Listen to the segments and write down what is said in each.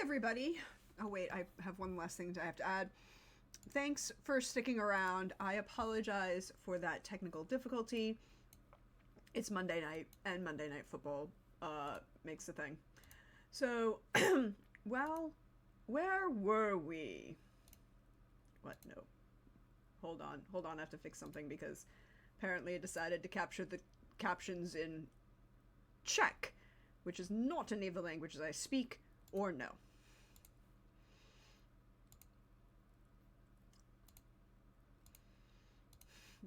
everybody. Oh, wait, I have one last thing I have to add. Thanks for sticking around. I apologize for that technical difficulty. It's Monday night, and Monday Night Football makes a thing. So, well, where were we? What? No. Hold on. I have to fix something because apparently it decided to capture the captions in Czech, which is not any of the languages I speak or know.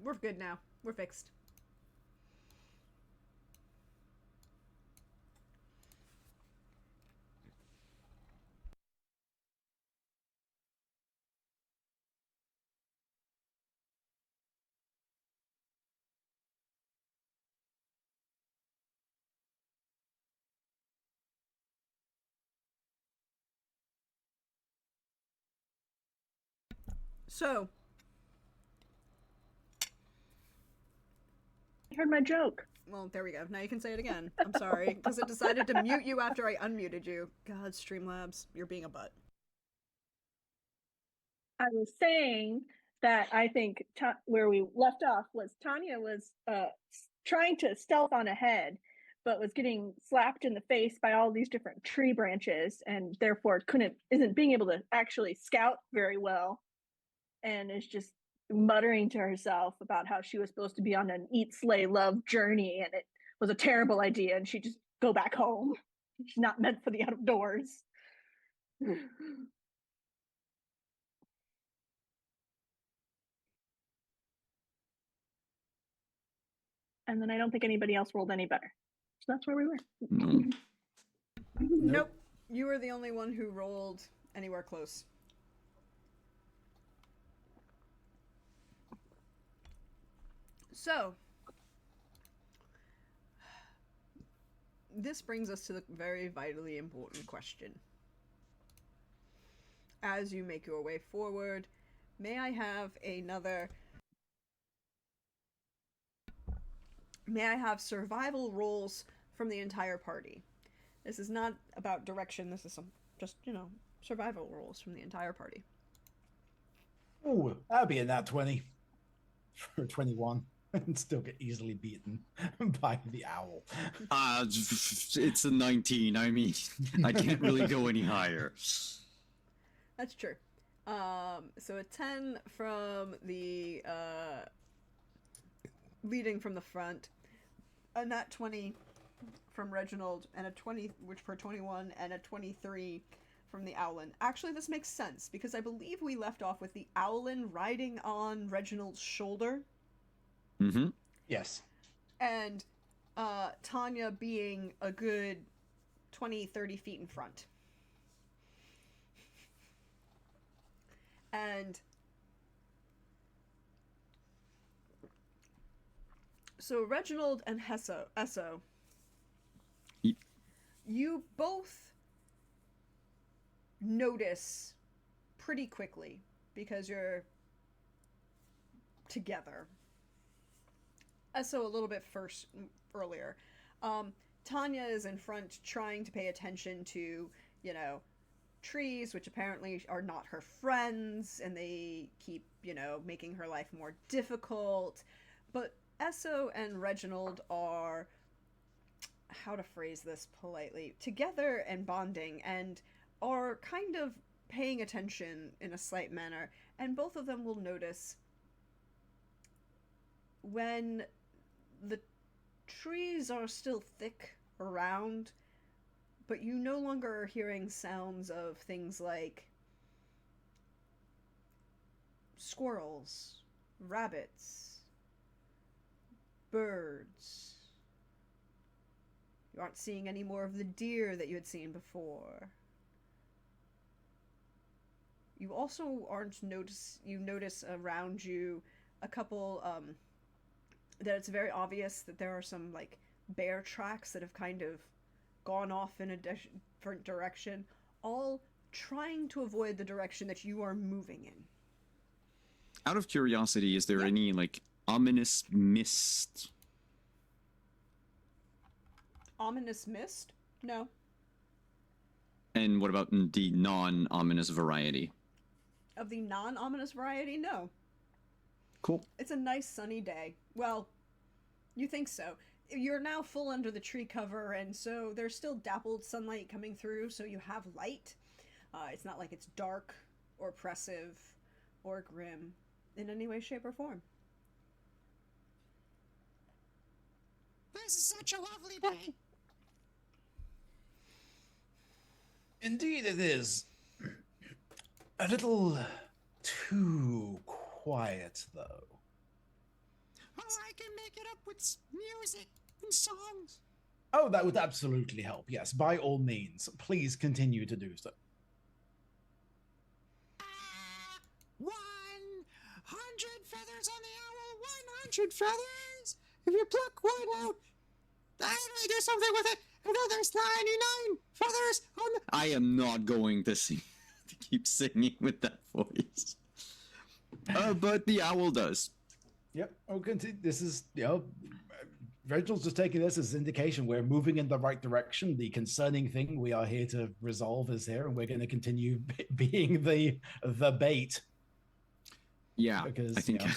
We're good now. We're fixed. So, You heard my joke. well, there we go. Now you can say it again. I'm sorry, because it decided to mute you after I unmuted you. God, Streamlabs, you're being a butt. I was saying that I think where we left off was Tanya was trying to stealth on ahead, but was getting slapped in the face by all these different tree branches, and therefore isn't being able to actually scout very well, and is just muttering to herself about how she was supposed to be on an eat, slay, love journey, and it was a terrible idea, and she just go back home. She's not meant for the outdoors. And then I don't think anybody else rolled any better. So that's where we were. No. Nope. You were the only one who rolled anywhere close. So, this brings us to the very vitally important question. As you make your way forward, may I have survival rolls from the entire party? This is not about direction, this is just, survival rolls from the entire party. Oh, that'd be a nat 20 for 21 and still get easily beaten by the owl. It's a 19. I mean, I can't really go any higher. That's true. So a 10 from the leading from the front, a nat 20 from Reginald, and a 20 which for 21, and a 23 from the Owlin. Actually, this makes sense because I believe we left off with the Owlin riding on Reginald's shoulder. Mm-hmm. Yes. And Tanya being a good 20-30 feet in front. And so Reginald and Esso, you both notice pretty quickly because you're together. Esso a little bit earlier. Tanya is in front trying to pay attention to, trees, which apparently are not her friends, and they keep, making her life more difficult. But Esso and Reginald are, how to phrase this politely, together and bonding, and are kind of paying attention in a slight manner, and both of them will notice when the trees are still thick around, but you no longer are hearing sounds of things like squirrels, rabbits, birds. You aren't seeing any more of the deer that you had seen before. You also notice around you a couple, that it's very obvious that there are some, bear tracks that have kind of gone off in a different direction, all trying to avoid the direction that you are moving in. Out of curiosity, is there any, ominous mist? Ominous mist? No. And what about the non-ominous variety? Of the non-ominous variety, no. Cool. It's a nice sunny day. Well, you think so. You're now full under the tree cover, and so there's still dappled sunlight coming through, so you have light. It's not like it's dark or oppressive or grim in any way, shape, or form. This is such a lovely day. Indeed, it is. A little too quiet, though. Oh, I can make it up with music and songs. Oh, that would absolutely help. Yes, by all means, please continue to do so. 100 feathers on the owl, 100 feathers. If you pluck one out, I do something with it, and then there's 99 feathers on the... I am not going to sing, to keep singing with that voice. But the owl does. Yep. Okay. This is, Reginald's just taking this as an indication we're moving in the right direction. The concerning thing we are here to resolve is here, and we're going to continue being the bait. Yeah, Because, I think, you know,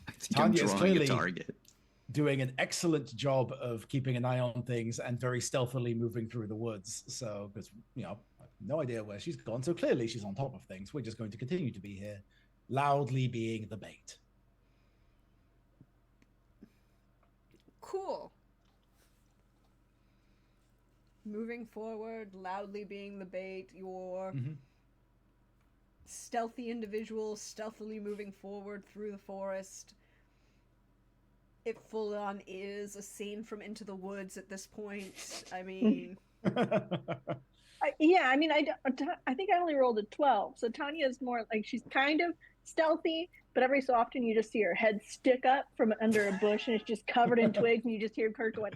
I think I'm Tanya's drawing clearly a target. doing an excellent job of keeping an eye on things and very stealthily moving through the woods. So, because, I have no idea where she's gone. So clearly she's on top of things. We're just going to continue to be here, loudly being the bait. Cool. Moving forward, loudly being the bait, your stealthy individual stealthily moving forward through the forest. It full on is a scene from Into the Woods at this point. I mean... Yeah, I mean, I think I only rolled a 12. So Tanya's more like she's kind of stealthy, but every so often you just see her head stick up from under a bush and it's just covered in twigs, and you just hear her going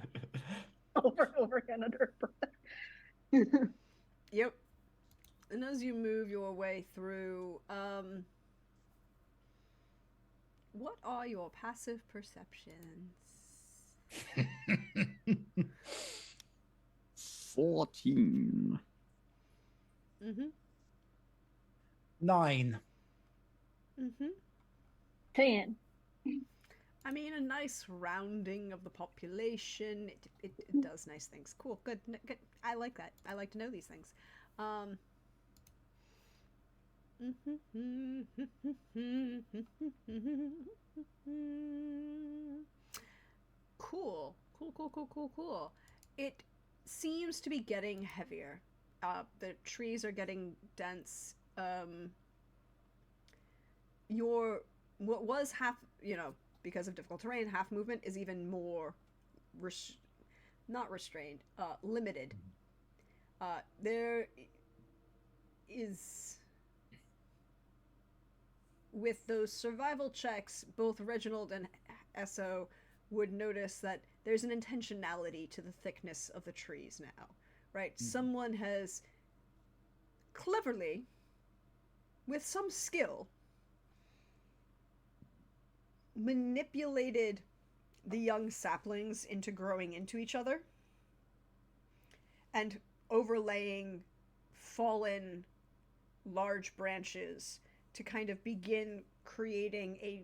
over and over again under her breath. Yep. And as you move your way through, what are your passive perceptions? 14. Mm-hmm. 9. Mm-hmm. 10. I mean, a nice rounding of the population. It does nice things. Cool. Good. Good. I like that. I like to know these things. Cool. Cool. It seems to be getting heavier. The trees are getting dense. What was half, because of difficult terrain, half movement is even more not restrained, limited. There is, with those survival checks, both Reginald and Esso would notice that there's an intentionality to the thickness of the trees now, right? Someone has cleverly, with some skill, manipulated the young saplings into growing into each other and overlaying fallen large branches to kind of begin creating a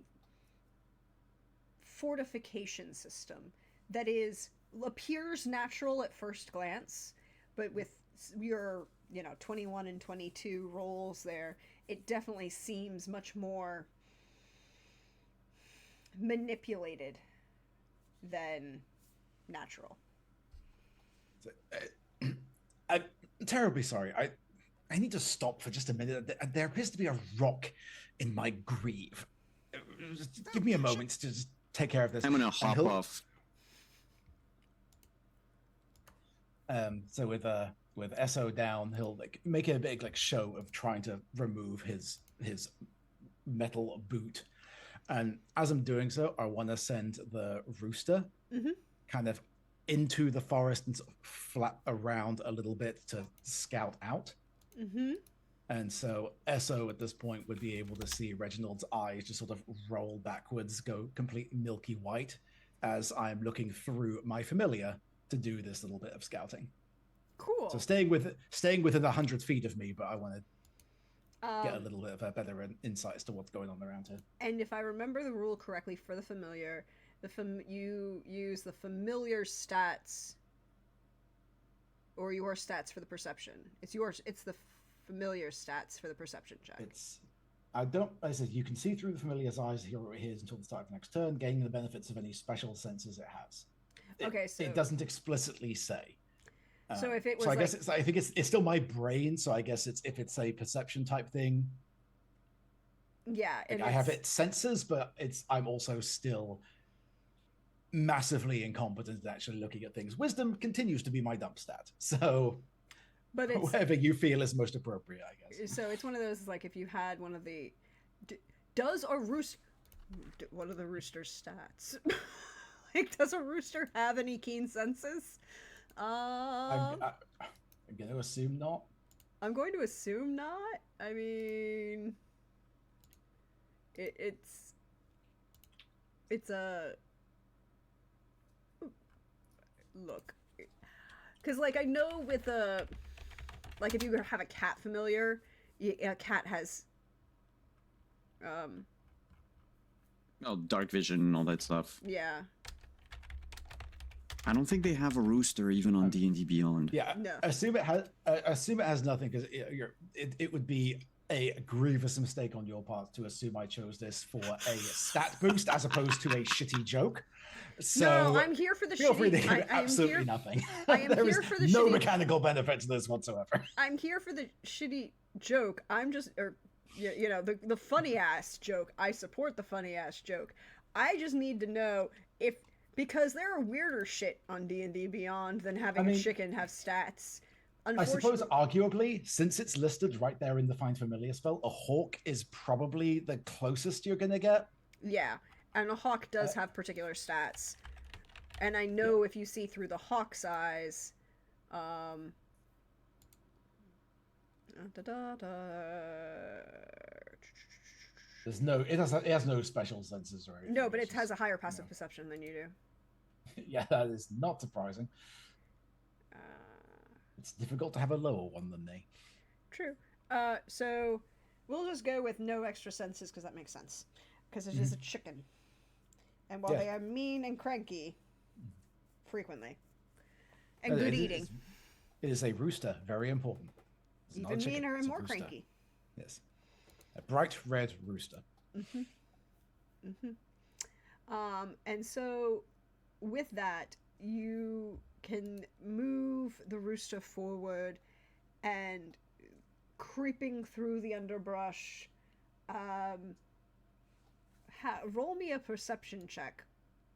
fortification system that appears natural at first glance, but with your 21 and 22 rolls there, it definitely seems much more manipulated than natural. I'm terribly sorry. I need to stop for just a minute. There appears to be a rock in my greave. Just give me a moment to just take care of this. I'm gonna hop off. So with Esso down, he'll make a big show of trying to remove his metal boot. And as I'm doing so, I want to send the rooster kind of into the forest and sort of flap around a little bit to scout out. And so Esso at this point would be able to see Reginald's eyes just sort of roll backwards, go complete milky white, as I'm looking through my familiar to do this little bit of scouting. Cool. So staying within 100 feet of me, but I want to get a little bit of a better insight as to what's going on around here. And if I remember the rule correctly for the familiar, you use the familiar stats or your stats for the perception. It's the familiar stats for the perception check. I said you can see through the familiar's eyes, hear what it hears until the start of the next turn, gaining the benefits of any special senses it has. Okay, so it doesn't explicitly say. So if it was, so I guess I think it's still my brain. So I guess if it's a perception type thing. Yeah, and I have its senses, but I'm also still massively incompetent at actually looking at things. Wisdom continues to be my dump stat. So, but it's, whatever you feel is most appropriate, I guess. So it's one of those like if you had one of the, does a rooster? What are the rooster's stats? Like, does a rooster have any keen senses? I'm going to assume not. I'm going to assume not. I mean, it's a look, because like I know with like if you have a cat familiar, a cat has dark vision and all that stuff. yeah. I don't think they have a rooster even on D&D Beyond. Yeah, No. Assume it has nothing, because it would be a grievous mistake on your part to assume I chose this for a stat boost as opposed to a shitty joke. So No, I'm here for the feel free to shitty. give absolutely nothing. I am There here is for the no shitty- mechanical benefit to this whatsoever. I'm here for the shitty joke. I'm just, or you know, the funny ass joke. I support the funny ass joke. I just need to know if, because there are weirder shit on D&D Beyond than having a chicken have stats. I suppose, arguably, since it's listed right there in the Find Familiar spell, a hawk is probably the closest you're gonna get. Yeah, and a hawk does have particular stats. And I know if you see through the hawk's eyes, it has no special senses or anything. No, but it has a higher passive perception than you do. Yeah, that is not surprising. It's difficult to have a lower one than me. True. So we'll just go with no extra senses because that makes sense. Because it is a chicken. And while they are mean and cranky, frequently, and good eating. It is a rooster, very important. It's not a Even chicken, meaner it's and a more rooster. cranky. Yes. A bright red rooster. And so with that, you can move the rooster forward and creeping through the underbrush. Roll me a perception check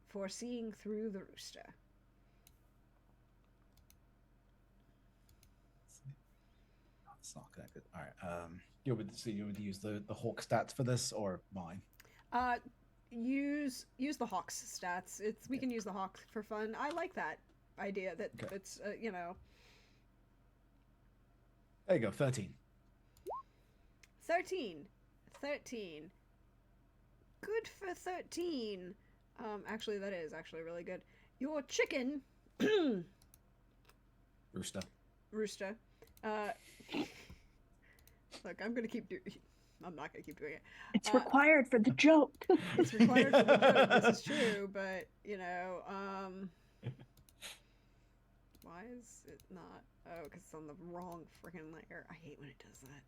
for seeing through the rooster. It's not connected. All right. You would use the hawk stats for this or mine? Use the hawk's stats. We can use the hawk for fun. I like that idea that it's you know. There you go. 13. 13. Good for 13. Actually, that is actually really good. Your chicken. Rooster. Look, I'm gonna keep doing. I'm not gonna keep doing it. It's required for the joke. It's required for the joke. This is true, but you know, why is it not? Oh, because it's on the wrong freaking layer. I hate when it does that.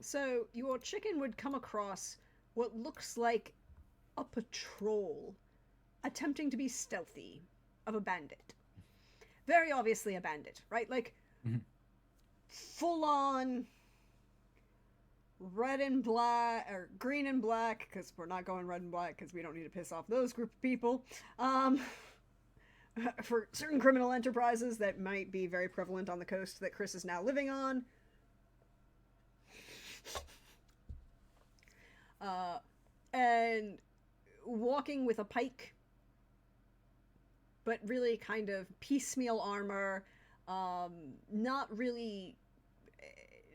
So your chicken would come across what looks like a patrol attempting to be stealthy of a bandit. Very obviously a bandit, right? Like full on red and black or green and black, because we're not going red and black because we don't need to piss off those group of people. For certain criminal enterprises that might be very prevalent on the coast that Chris is now living on. And walking with a pike, but really kind of piecemeal armor, not really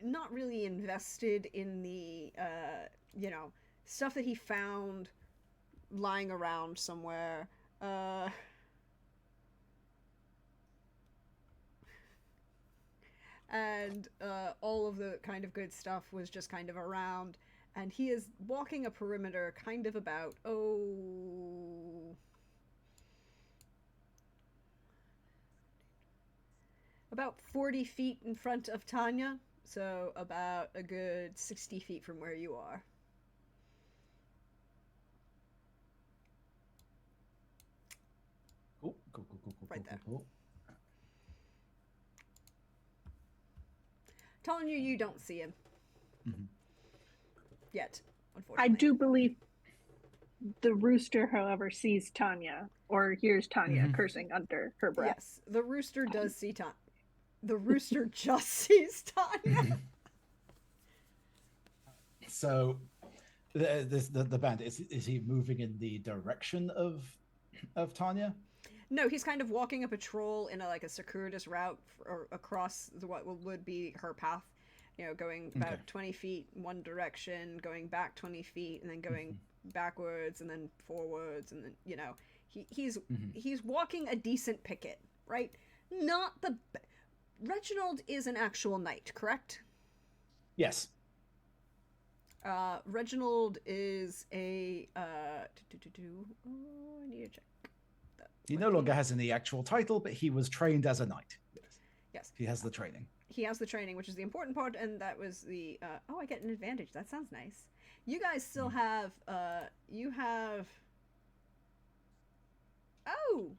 invested in the you know, stuff that he found lying around somewhere. and all of the kind of good stuff was just kind of around, and he is walking a perimeter kind of about, about 40 feet in front of Tanya, so about a good 60 feet from where you are. Cool. Right there. Cool. Telling you, you don't see him. Mhm. Yet, I unfortunately. do believe the rooster, however, sees Tanya or hears Tanya Mhm. cursing under her breath. Yes, the rooster does see Tanya. The rooster just sees Tanya. So, the band is he moving in the direction of Tanya? No, he's kind of walking a patrol in a circuitous route across what would be her path. Going about Okay. 20 feet one direction, going back 20 feet, and then going Mm-hmm. backwards, and then forwards, and then he's Mhm. he's walking a decent picket, right? Not the Reginald is an actual knight, correct? Yes. Reginald is a Oh, I need to check. He no longer has any actual title, but he was trained as a knight. Yes. He has the training. He has the training, which is the important part, and that was the I get an advantage. That sounds nice. You guys still have you have oh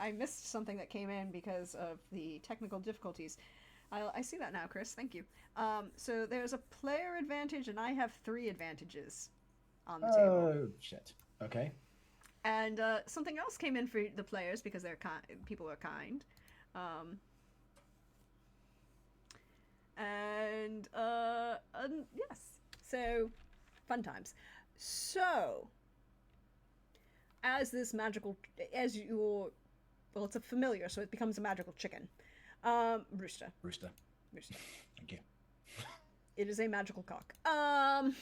I missed something that came in because of the technical difficulties. I see that now, Chris. Thank you. So there's a player advantage, and I have 3 advantages on the table. Oh shit. Okay. And something else came in for the players because they're people are kind. Yes. So, fun times. So, as this magical, well, it's a familiar, so it becomes a magical chicken. Rooster. Rooster. Thank you. It is a magical cock. I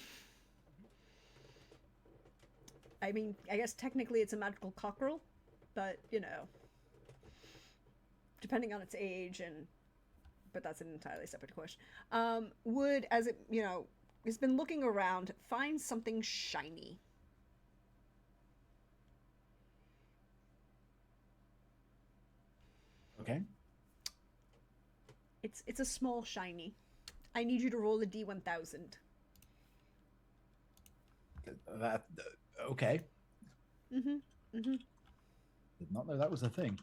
mean, I guess technically it's a magical cockerel, but depending on its age but that's an entirely separate question. Would, as it, has been looking around, find something shiny. Okay. It's a small shiny. I need you to roll a D1000. That okay. Mm-hmm. Did not know that was a thing.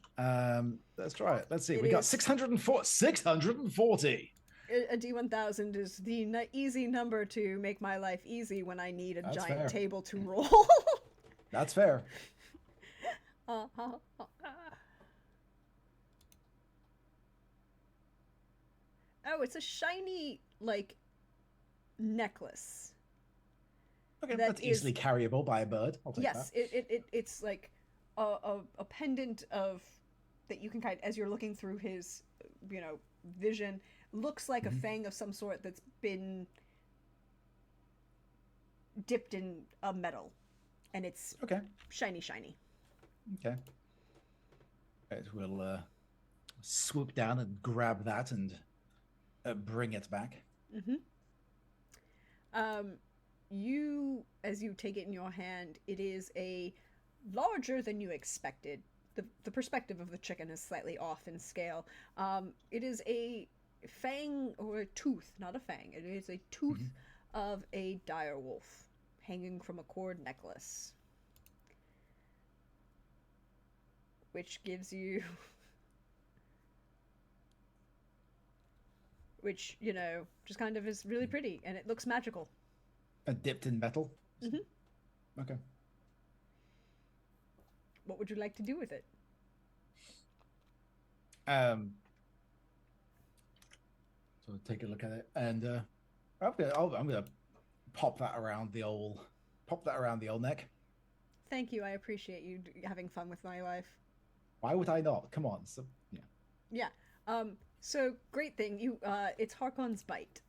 Let's try it. Let's see. It We got is- 604, 640. A D1000 is the easy number to make my life easy when I need a That's giant fair. table to roll. That's fair. Oh, it's a shiny, necklace. Okay, That that's is- easily carryable by a bird. I'll take Yes, that. it's like a pendant of that you can as you're looking through his vision, looks like a fang of some sort that's been dipped in a metal, and it's Okay. shiny. Okay. Right, we'll swoop down and grab that and bring it back. You, as you take it in your hand, it is a larger than you expected. The perspective of the chicken is slightly off in scale. It is a fang, or a tooth, not a fang. It is a tooth of a dire wolf hanging from a cord necklace, which gives you which just kind of is really pretty, and it looks magical. Dipped in metal. Mhm. Okay. What would you like to do with it? So take a look at it, and I'm gonna pop that around the old neck. Thank you. I appreciate you having fun with my life. Why would I not? Come on. So, yeah. Yeah. So great thing. It's Harkon's bite.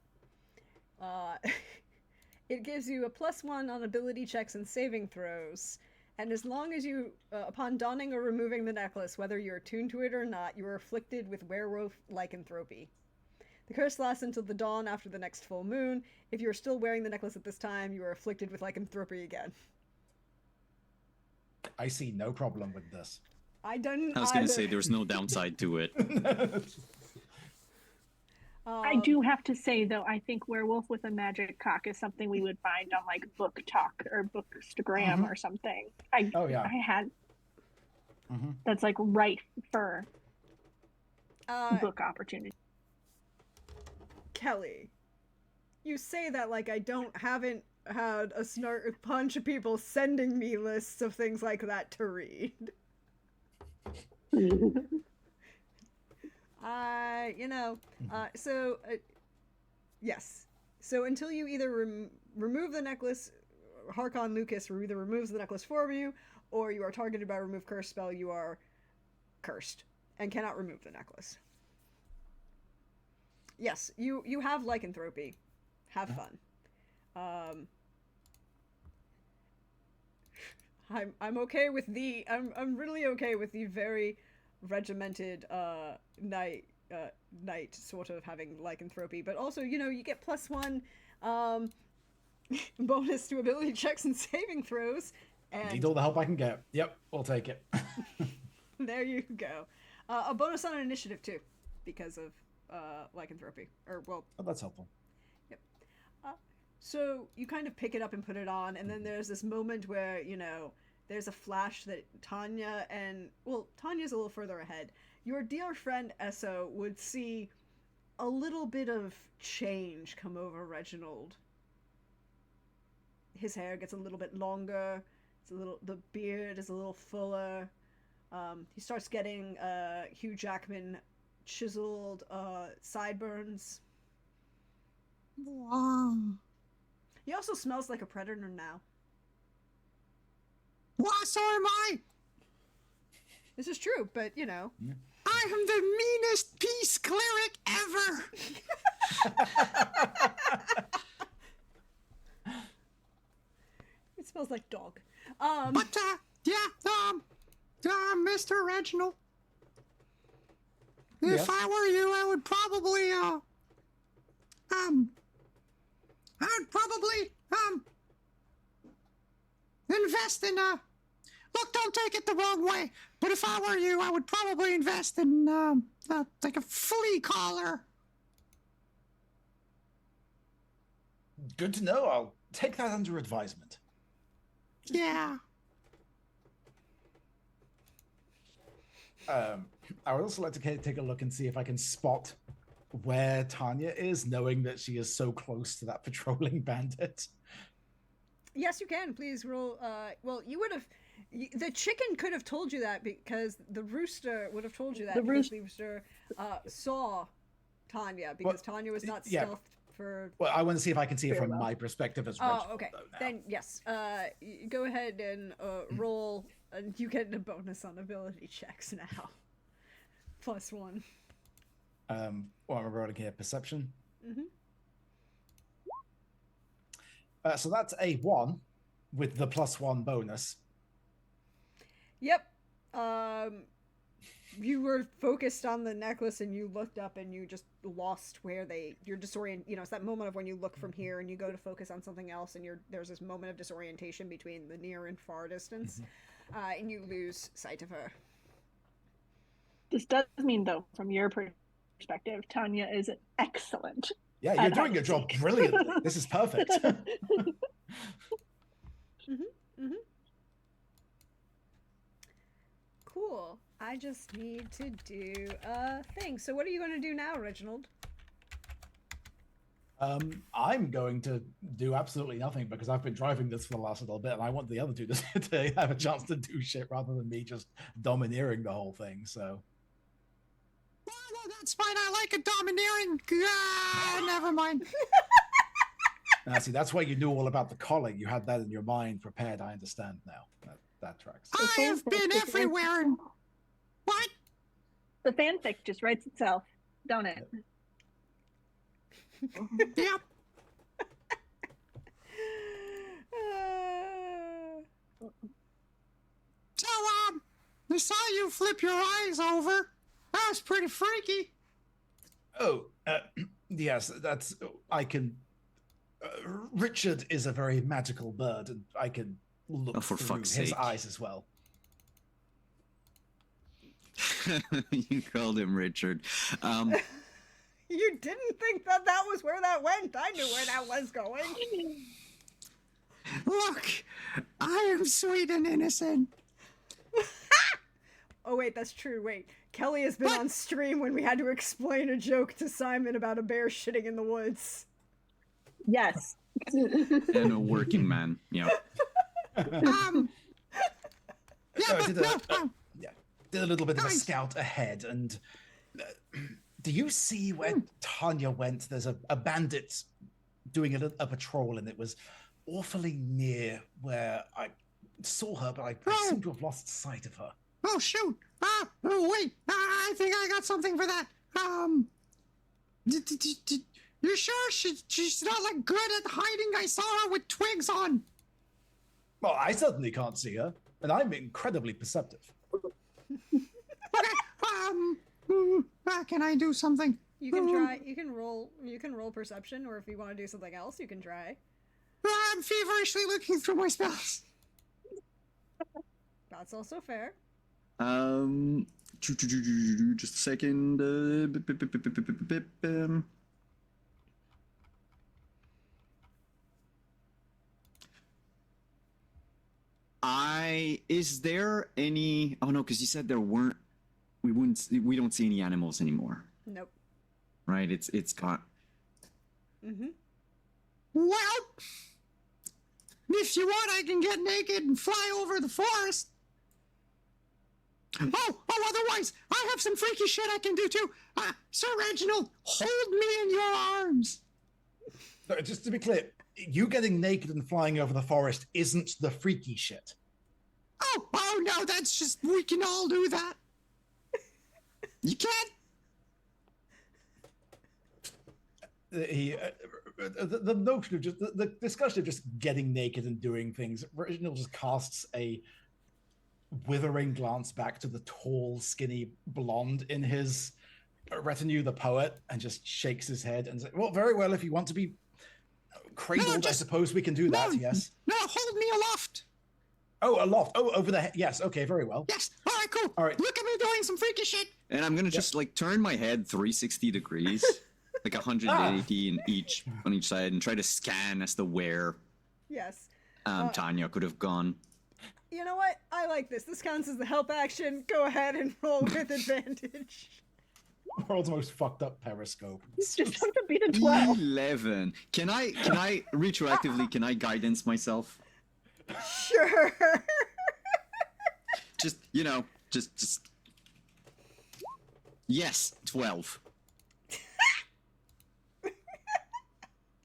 It gives you a +1 on ability checks and saving throws, and as long as you, upon donning or removing the necklace, whether you're attuned to it or not, you are afflicted with werewolf lycanthropy. The curse lasts until the dawn after the next full moon. If you are still wearing the necklace at this time, you are afflicted with lycanthropy again. I see no problem with this. I don't. I was going to say there's no downside to it. I do have to say though, I think werewolf with a magic cock is something we would find on like Book Talk or Bookstagram or something. Oh, yeah. I had Mhm. that's like right for book opportunity. Kelly, you say that like I haven't had a bunch of people sending me lists of things like that to read. Yes. So until you either remove the necklace, Harkon Lucas either removes the necklace for you, or you are targeted by a remove curse spell, you are cursed and cannot remove the necklace. Yes, you have lycanthropy. Have fun. I'm okay with I'm really okay with the very regimented knight sort of having lycanthropy, but also you get +1 bonus to ability checks and saving throws. And Need all the help I can get. Yep, we'll take it. there you go. A bonus on initiative too, because of lycanthropy. Oh, that's helpful. So you kind of pick it up and put it on, and then there's this moment where, there's a flash that Tanya Tanya's a little further ahead. Your dear friend Esso would see a little bit of change come over Reginald. His hair gets a little bit longer. The beard is a little fuller. He starts getting Hugh Jackman chiseled sideburns. Wow. He also smells like a predator now. Well, so am I. This is true, but I am the meanest peace cleric ever. It smells like dog. Mr. Reginald, if I were you, I would probably invest in look, don't take it the wrong way, but if I were you, I would probably invest in like a flea collar. Good to know. I'll take that under advisement. Yeah. I would also like to take a look and see if I can spot where Tanya is, knowing that she is so close to that patrolling bandit. Yes, you can. Please roll. Well, you would have. The chicken could have told you that because the rooster would have told you that. The rooster saw Tanya because Tanya was not stealthed for. Well, I want to see if I can see it from my perspective as Reginald. Oh, okay. Though, then yes. Go ahead and roll, and you get a bonus on ability checks now. +1. What am I rolling here? Perception. Mm-hmm. So that's a 1 with the +1 bonus. Yep. You were focused on the necklace and you looked up and you just lost you're disoriented. It's that moment of when you look from here and you go to focus on something else and there's this moment of disorientation between the near and far distance, and you lose sight of her. This does mean, though, from your perspective, Tanya is excellent. Yeah, you're doing your job brilliantly. This is perfect. Cool. I just need to do a thing. So what are you going to do now, Reginald? I'm going to do absolutely nothing because I've been driving this for the last little bit, and I want the other two to have a chance to do shit rather than me just domineering the whole thing. So. No, that's fine. I like a domineering. Never mind. Now, see, that's why you knew all about the collar. You had that in your mind prepared. I understand now. That tracks. I have been everywhere. And... What? The fanfic just writes itself, don't it? Yep. So, I saw you flip your eyes over. That was pretty freaky. Oh, Yes, that's I can. Richard is a very magical bird, and I can look Oh, for through fuck's his sake. eyes as well. You called him Richard. You didn't think that that was where that went. I knew where that was going. Look, I am sweet and innocent. Oh, wait, that's true. Wait. Kelly has been What? on stream when we had to explain a joke to Simon about a bear shitting in the woods. Yes. And a working man. Yeah. Yeah, So I but did no, did a little bit of a Nice. scout ahead, and do you see where Tanya went? There's a bandit doing a patrol, and it was awfully near where I saw her, but I Oh. seem to have lost sight of her. oh shoot. Oh wait, I think I got something for that. You sure she's not like good at hiding? I saw her with twigs on. Well, I certainly can't see her, and I'm incredibly perceptive. Okay, can I do something? You can try. You can roll. You can roll perception, or if you want to do something else, you can try. I'm feverishly looking through my spells. That's also fair. Just a second. Is there any? Oh no, because you said there weren't. We don't see any animals anymore, Nope. right? It's got. Mm-hmm. Well, if you want, I can get naked and fly over the forest. Oh, otherwise, I have some freaky shit I can do too. Sir Reginald, hold me in your arms. So just to be clear, you getting naked and flying over the forest isn't the freaky shit. Oh no, that's just, we can all do that. You can't. The notion of just the discussion of just getting naked and doing things. Reginald just casts a withering glance back to the tall, skinny blonde in his retinue, the poet, and just shakes his head and says, "Well, very well. If you want to be cradled, I just- suppose we can do that. no. Yes. No, hold me aloft. Oh, aloft. Oh, over the head. Yes. Okay. Very well. Yes, all right, cool. All right. Look at me doing some freaky shit. And I'm gonna just like turn my head 360 degrees, like 180 on each side, and try to scan as to where Yes. Tanya could have gone. You know what? I like this. This counts as the help action. Go ahead and roll with advantage. World's most fucked up periscope. Just have to beat a 12. 11. Can I retroactively? Can I guidance myself? Sure. Just just. Yes, 12.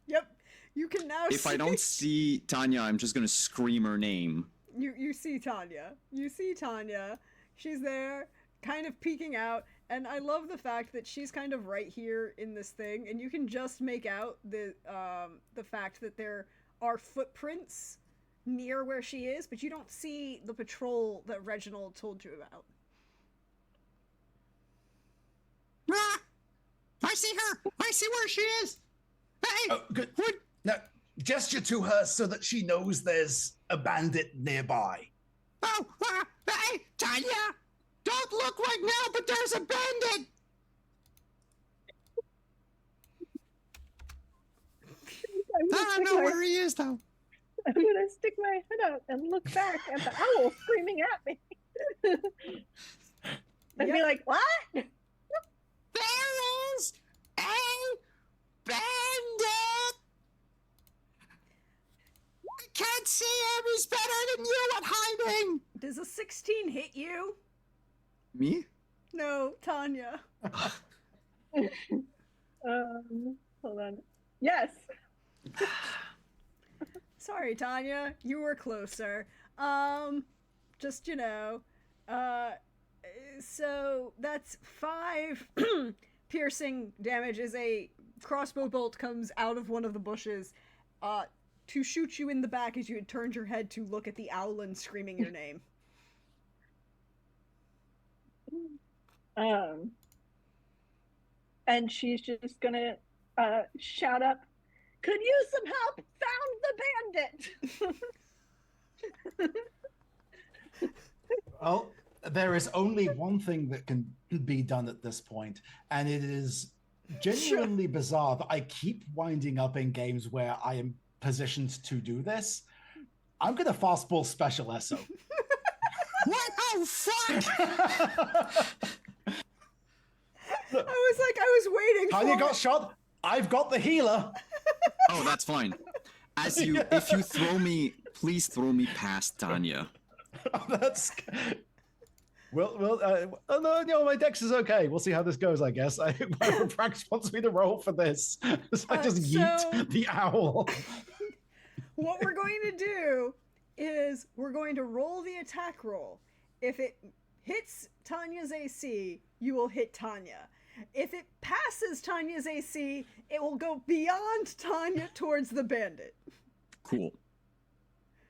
Yep. You can now If I don't see Tanya, I'm just gonna scream her name. You see Tanya. You see Tanya. She's there, kind of peeking out, and I love the fact that she's kind of right here in this thing, and you can just make out the fact that there are footprints near where she is, but you don't see the patrol that Reginald told you about. I see her. I see where she is. Hey, Oh, good. would, Now, gesture to her so that she knows there's a bandit nearby. hey, Tanya, don't look right now, but there's a bandit. I'm I gonna don't stick know my- where he is, though. I'm gonna stick my head out and look back at the owl screaming at me. And be Yep. like, what? There is a bandit. I can't see him. He's better than you at hiding. Does a 16 hit you? Me? No, Tanya. Hold on. Yes. Sorry, Tanya. You were closer. Just, so that's 5 piercing damage as a crossbow bolt comes out of one of the bushes, to shoot you in the back as you had turned your head to look at the owlin screaming your name. And she's just gonna shout up, "Could use some help! Found the bandit!" Well, there is only one thing that can be done at this point, and it is genuinely bizarre that I keep winding up in games where I am positioned to do this. I'm going to fastball special ESO. What? Oh, fuck! I was waiting Tanya for got it. shot. I've got the healer. Oh, that's fine. If you throw me, please throw me past Tanya. That's oh no, my dex is okay. We'll see how this goes. I guess. Whatever Prax wants me to roll for this, so I just so- yeet the owl. What we're going to do is we're going to roll the attack roll. If it hits Tanya's AC, you will hit Tanya. If it passes Tanya's AC, it will go beyond Tanya towards the bandit. Cool.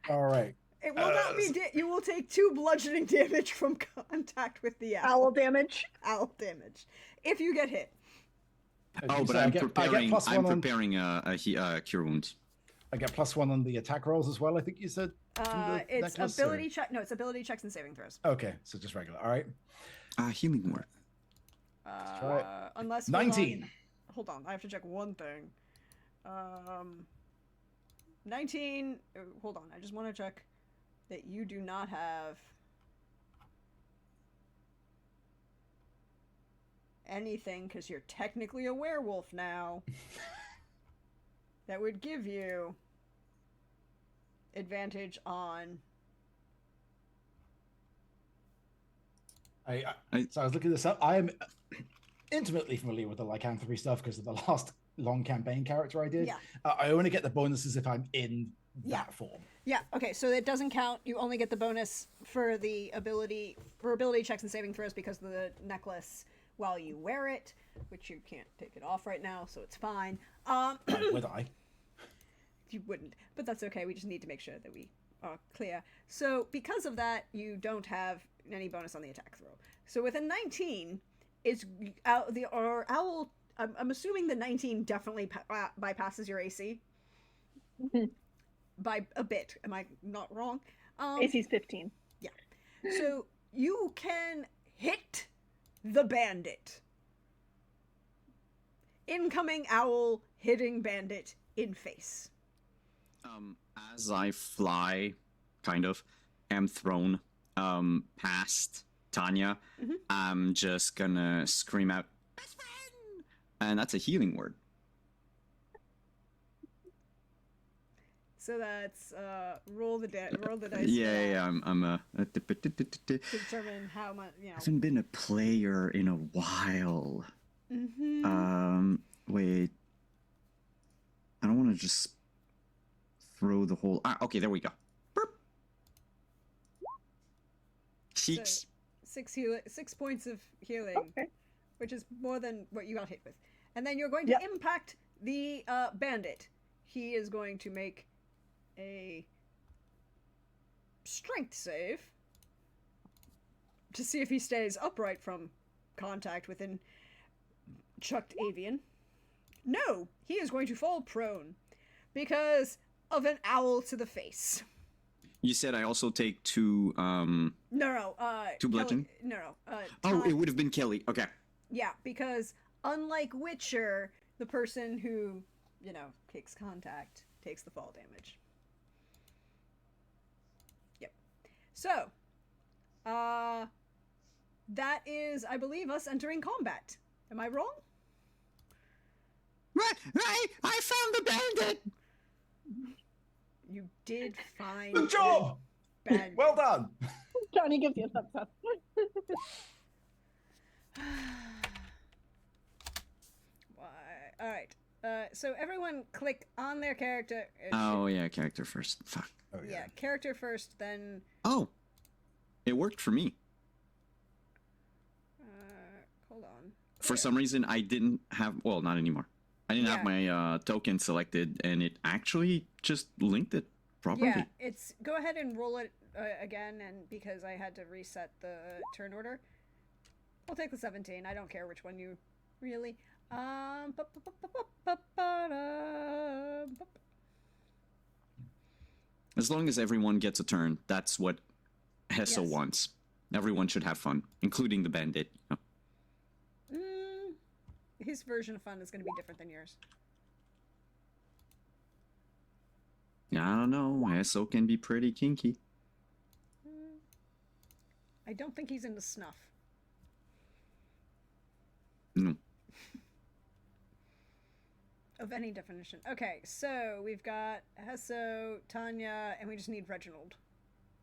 All right. It will not be. You will take 2 bludgeoning damage from contact with the owl. Owl damage. Owl damage. If you get hit. Oh, but So I I'm get preparing. plus I'm one on- preparing a cure wound. I get +1 on the attack rolls as well. I think you said. from the It's necklace, ability check. No, it's ability checks and saving throws. Okay, so just regular. All right. Healing word. right. Unless 19. Hold on, I have to check one thing. 19. Hold on, I just want to check that you do not have anything because you're technically a werewolf now. That would give you advantage on. So I was looking this up. I am intimately familiar with the lycanthropy stuff because of the last long campaign character I did. Yeah. I only get the bonuses if I'm in Yeah. that form. Yeah, okay, so it doesn't count. You only get the bonus for the ability checks and saving throws because of the necklace while you wear it, which you can't take it off right now, so it's fine. Would I? You wouldn't, but that's okay. We just need to make sure that we are clear. So because of that, you don't have any bonus on the attack throw. So with a 19, it's owl. I'm assuming the 19 definitely bypasses your AC by a bit. Am I not wrong? AC's 15. So you can hit the bandit. Incoming owl hitting bandit in face. As I fly, kind of, am thrown past Tanya, I'm just gonna scream out, "Best friend!" And that's a healing word. So that's roll the dice. Yeah, I'm To determine how much haven't been a player in a while. Mm-hmm. Wait. I don't want to just throw the whole. Okay, there we go. Burp. Cheeks. 6 points of healing, Okay. which is more than what you got hit with. And then you're going to Yep. impact the bandit. He is going to make a strength save to see if he stays upright from contact with an chucked avian. No, he is going to fall prone because of an owl to the face. You said I also take 2. No. Two bludgeon? No. Oh, it would have been Kelly. Okay. Yeah, because unlike Witcher, the person who, takes contact takes the fall damage. Yep. So, that is, I believe, us entering combat. Am I wrong? Right, I found the bandit! You did find Good job. bandit. Well done. Johnny gives you a thumbs up. Why? All right. So everyone click on their character. Oh, yeah, character first. Fuck. Oh, Yeah, character first, then. Oh. It worked for me. Hold on. For some reason, I didn't have. Well, not anymore. I didn't have my token selected, and it actually just linked it properly. Yeah, it's go ahead and roll it again, and because I had to reset the turn order, I'll take the 17. I don't care which one you really. bu- bu- bu- bu- bu- bu- ba- bu- As long as everyone gets a turn, that's what Hesso Yes. wants. Everyone should have fun, including the bandit. his version of fun is going to be different than yours. Yeah, I don't know. Hesso can be pretty kinky. I don't think he's into snuff. No. Of any definition. Okay, so we've got Hesso, Tanya, and we just need Reginald.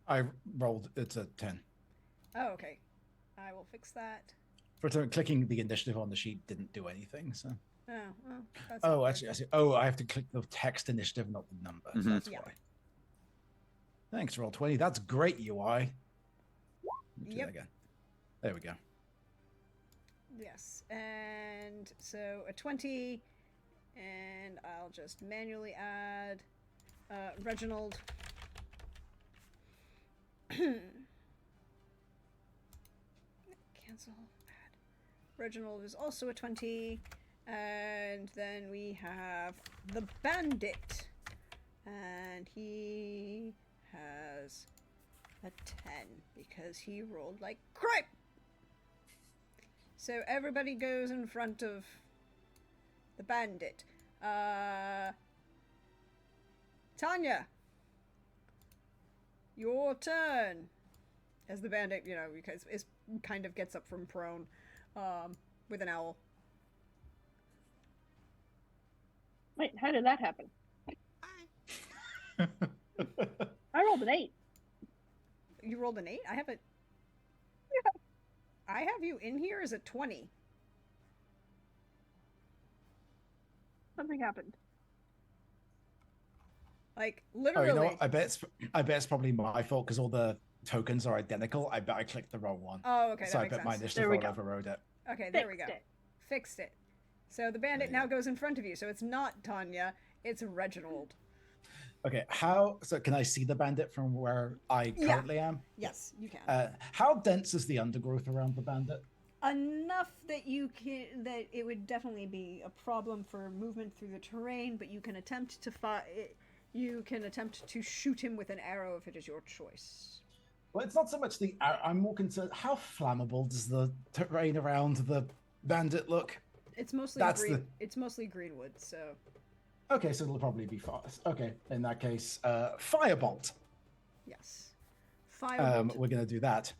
I rolled. It's a 10. Oh, okay. I will fix that. For clicking the initiative on the sheet didn't do anything. So. Oh, well, that's Oh, awkward. actually, I see. Oh, I have to click the text initiative, not the number. Mhm. That's Yeah. why. Thanks, Roll20. That's great UI. Do Yep. that again. There we go. Yes, and so a 20, and I'll just manually add Reginald. Cancel, add. Reginald is also a 20, and then we have the bandit, and he has a 10 because he rolled like crap. So everybody goes in front of the bandit. Tanya, your turn. As the bandit, because is kind of gets up from prone, with an owl. Wait, how did that happen? Hi. I rolled an 8. You rolled an 8. I have a. I have you in here as a 20. Something happened. Like Oh, literally. you know what? I bet it's probably my fault because all the tokens are identical. I bet I clicked the wrong one. Oh, okay, So that I makes bet my sense. initiative There we roll go. overrode it. Okay, there we go. Fixed it. Fixed it. So the bandit There you now goes in front of you. So it's not Tanya, it's Reginald. Okay, so can I see the bandit from where I Yeah. currently am? Yes, you can. How dense is the undergrowth around the bandit? Enough that that it would definitely be a problem for movement through the terrain, but you can attempt to shoot him with an arrow if it is your choice. Well, it's not so much I'm more concerned. How flammable does the terrain around the bandit look? It's mostly That's green. the- It's mostly greenwood, so Okay, so it'll probably be fast. Okay, in that case, firebolt. yes. Fire. We're gonna do that.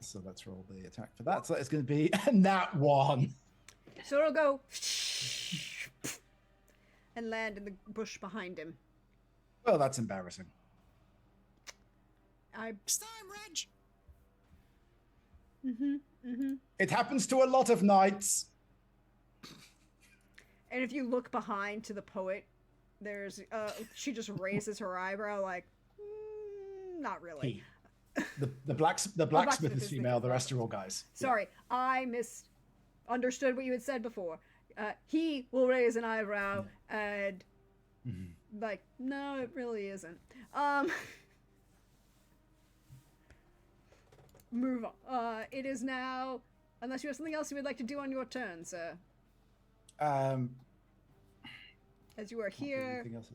So let's roll the attack for that. So it's gonna be a nat 1. So it'll go and land in the bush behind him. Oh, that's embarrassing. It's time, Reg. It happens to a lot of knights. And if you look behind to the poet, there's she just raises her eyebrow like, not really. He. The blacksmith blacksmith is is female. the- The rest are all guys. Sorry, I misunderstood what you had said before. He will raise an eyebrow and like, no, it really isn't. Move on. It is now, unless you have something else you would like to do on your turn, sir. As you are here. Anything else?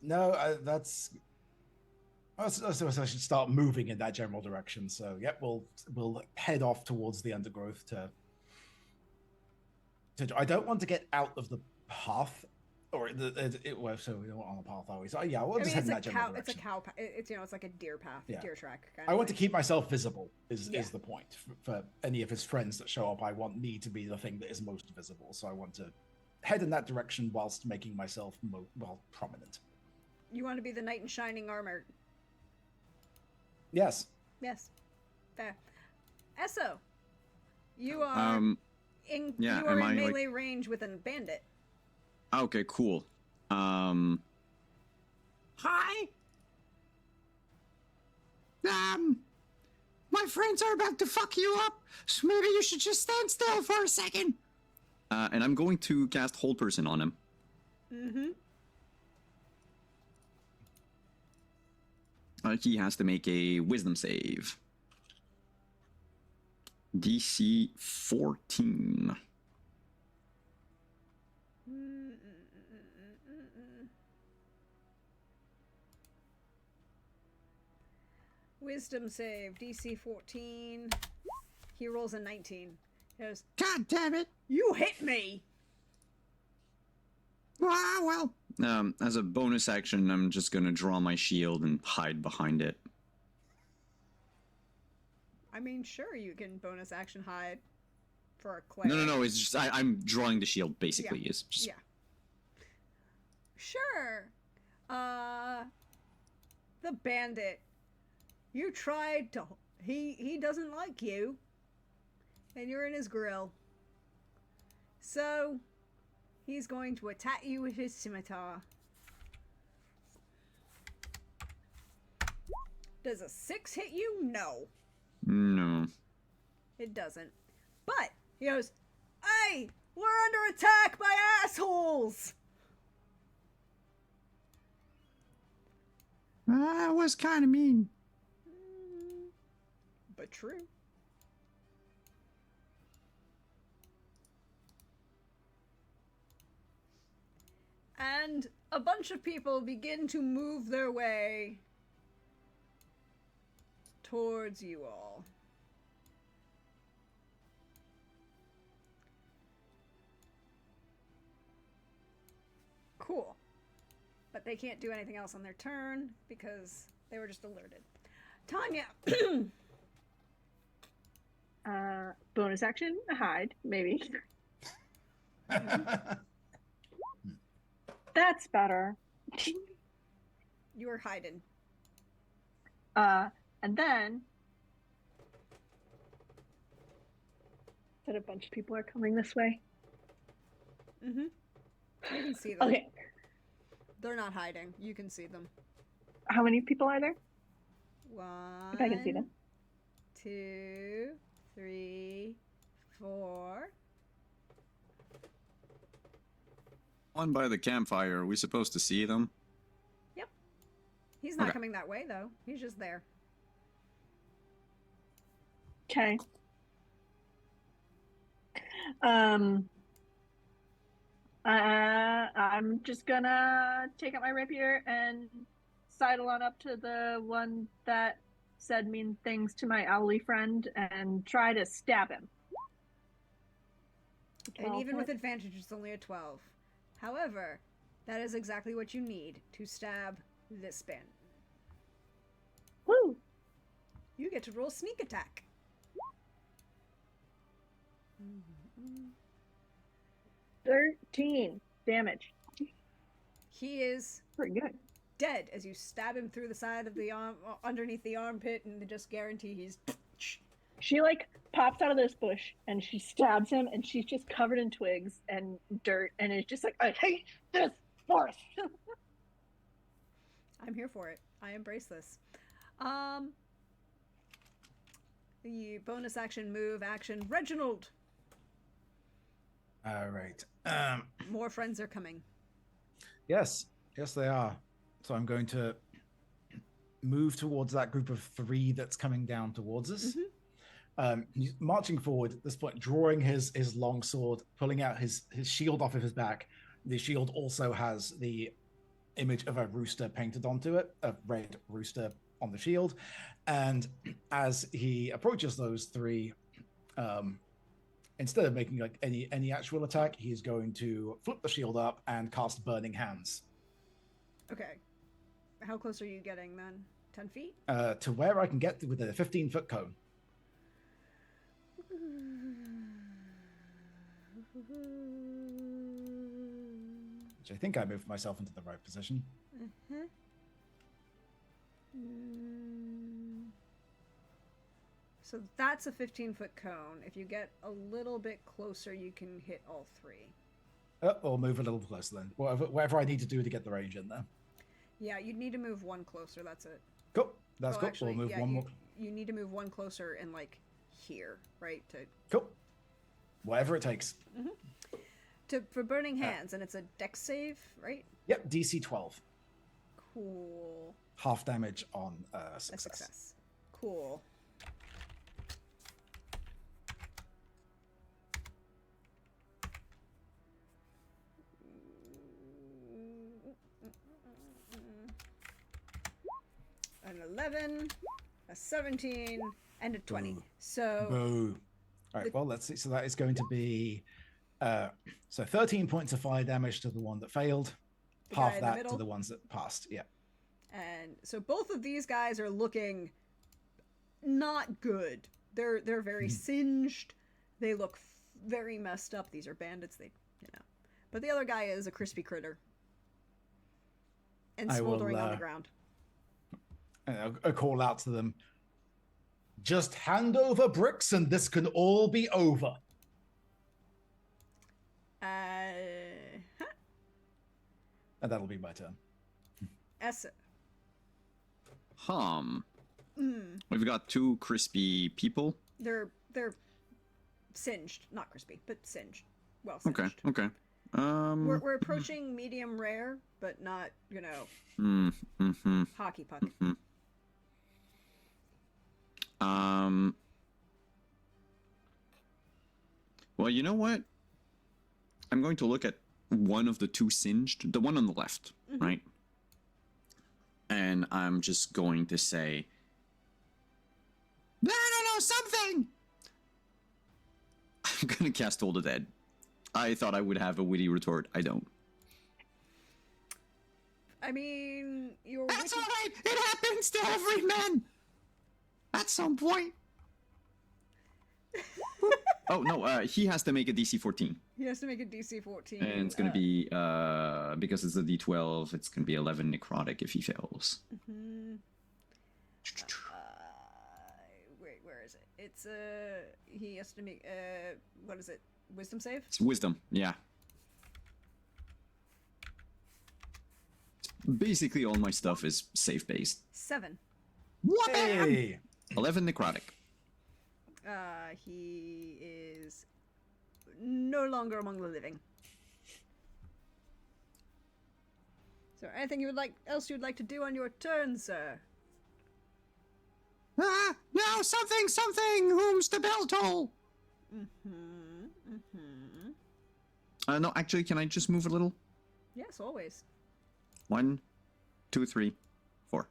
No, that's. So I should start moving in that general direction. So, yep, we'll head off towards the undergrowth to. I don't want to get out of the path, or so we don't want on the path, are we? So yeah, we'll just head in that general It's a direction. cow. It's like a deer path, Yeah. deer track. Kind I of want to thing. keep myself visible. Is Yeah. the point for any of his friends that show up? I want me to be the thing that is most visible. So I want to head in that direction whilst making myself prominent. You want to be the knight in shining armor. Yes. Yes, fair. Esso, you are yeah, you are am in I, like- melee range with a bandit. Okay, cool. Hi. My friends are about to fuck you up, so maybe you should just stand still for a second. And I'm going to cast Hold Person on him. He has to make a Wisdom save. DC 14. Wisdom save, DC 14. He rolls a 19. He goes, God damn it! "You hit me!" Ah, well. As a bonus action, I'm just gonna draw my shield and hide behind it. I mean, sure, you can bonus action hide for a cleric. No. It's just I'm drawing the shield. Basically, it's just Yeah. Sure. The bandit. You tried to. He doesn't like you. And you're in his grill. So, he's going to attack you with his scimitar. Does a 6 hit you? No. no. It doesn't. But, he goes, "Hey! We're under attack by assholes!" That was kind of mean. But true. And a bunch of people begin to move their way towards you all. Cool. But they can't do anything else on their turn because they were just alerted. Tanya! Bonus action, hide, maybe. That's better. You were hiding. And then said a bunch of people are coming this way. Mm-hmm. You can see them. Okay. They're not hiding. You can see them. How many people are there? One. If I can see them. 2, 3, 4. One by the campfire. Are we supposed to see them? He's not Okay. coming that way though. He's just there. Okay. I'm just gonna take out my rapier and sidle on up to the one that said mean things to my owly friend and try to stab him. And 12 even with hit. advantage, it's only a 12. However, that is exactly what you need to stab this spin. Woo! You get to roll sneak attack. 13 damage. He is Pretty good. dead as you stab him through the side of the arm, underneath the armpit, and just guarantee he's. She like pops out of this bush and she stabs him and she's just covered in twigs and dirt and it's just like, I hate this forest. I'm here for it. I embrace this. The bonus action, move action, Reginald. All right. More friends are coming. Yes, they are. So I'm going to move towards that group of 3 that's coming down towards us. He's marching forward at this point, drawing his long sword, pulling out his shield off of his back. The shield also has the image of a rooster painted onto it, a red rooster on the shield. And as he approaches those 3, instead of making like any actual attack, he's going to flip the shield up and cast Burning Hands. Okay. How close are you getting then? 10 feet? To where I can get with a 15-foot cone. Which I think I moved myself into the right position. So that's a 15-foot cone. If you get a little bit closer, you can hit all 3. Or move a little closer then. Whatever I need to do to get the range in there. Yeah, you'd need to move 1 closer. That's it. Cool. That's Well, cool. actually, We'll move yeah, one you, more. you need to move 1 closer and like here, right? Cool. Whatever it takes. For burning hands, and it's a dex save, right? Yep, DC 12. Cool. Half damage on A success. success. Cool. 11, a 17, and a 20. Boo. So Boo. All right, well, let's see. So that is going to be so 13 points of fire damage to the one that failed, The guy half in the that middle? to the ones that passed. Yeah. and so both of these guys are looking not good. They're very singed. They look very messed up. These are bandits. But the other guy is a crispy critter and I will, smoldering on the ground. And I call out to them. Just hand over bricks and this can all be over. Huh? And that'll be my turn. Essa. We've got two crispy people. They're singed, not crispy, but singed. Well singed. Okay. We're approaching medium rare, but not, hockey puck. Well, you know what? I'm going to look at one of the two singed, the one on the left, right? And I'm just going to say, I don't know, something! I'm going to cast Toll the Dead. I thought I would have a witty retort. I don't. I mean, you're That's all right. It happens to every man. At some point. Oh, no, he has to make a DC 14. He has to make a DC 14. And it's going to be, because it's a D12, it's going to be 11 necrotic if he fails. Wait, where is it? It's, he has to make, what is it? Wisdom save? It's wisdom, yeah. Basically, all my stuff is save-based. 7. What? Hey! 11 necrotic. He is no longer among the living. So, anything else you'd like to do on your turn, sir? No, something. Whom's the bell toll? No, actually, can I just move a little? Yes, always. 1, 2, 3, 4.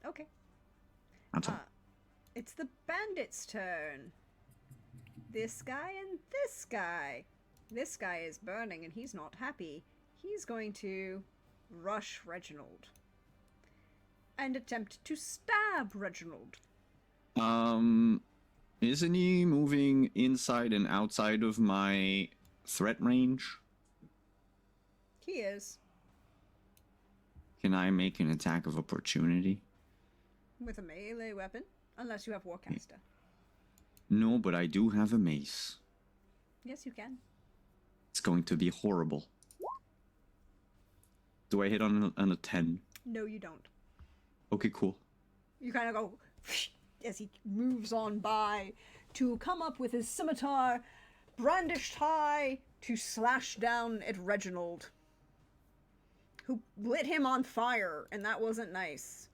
Okay. That's all. It's the bandit's turn. This guy and this guy. This guy is burning and he's not happy. He's going to rush Reginald and attempt to stab Reginald. Isn't he moving inside and outside of my threat range? He is. Can I make an attack of opportunity? With a melee weapon, unless you have Warcaster. No, but I do have a mace. Yes, you can. It's going to be horrible. Do I hit on a 10? No, you don't. Okay, cool. You kind of go as he moves on by to come up with his scimitar brandished high to slash down at Reginald, who lit him on fire, and that wasn't nice.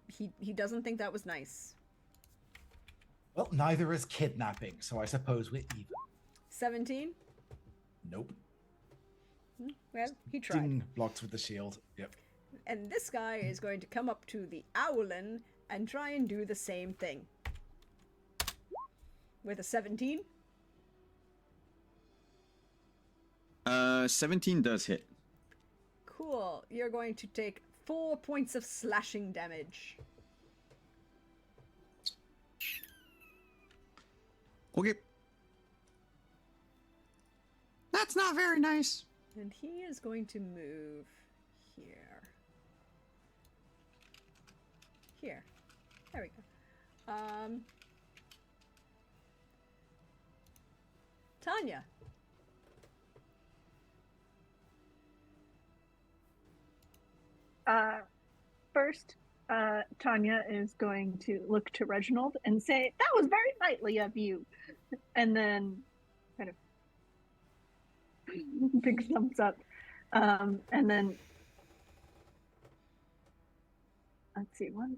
He doesn't think that was nice. Well, neither is kidnapping, so I suppose we're even. 17? Nope. Well, he tried. Ding, blocked with the shield. Yep. And this guy is going to come up to the Owlin and try and do the same thing. With a 17? 17 does hit. Cool. You're going to take 4 points of slashing damage. Okay. That's not very nice. And he is going to move here. Here. There we go. Tanya. First, Tanya is going to look to Reginald and say, "That was very knightly of you," and then kind of big thumbs up, and then let's see, 1,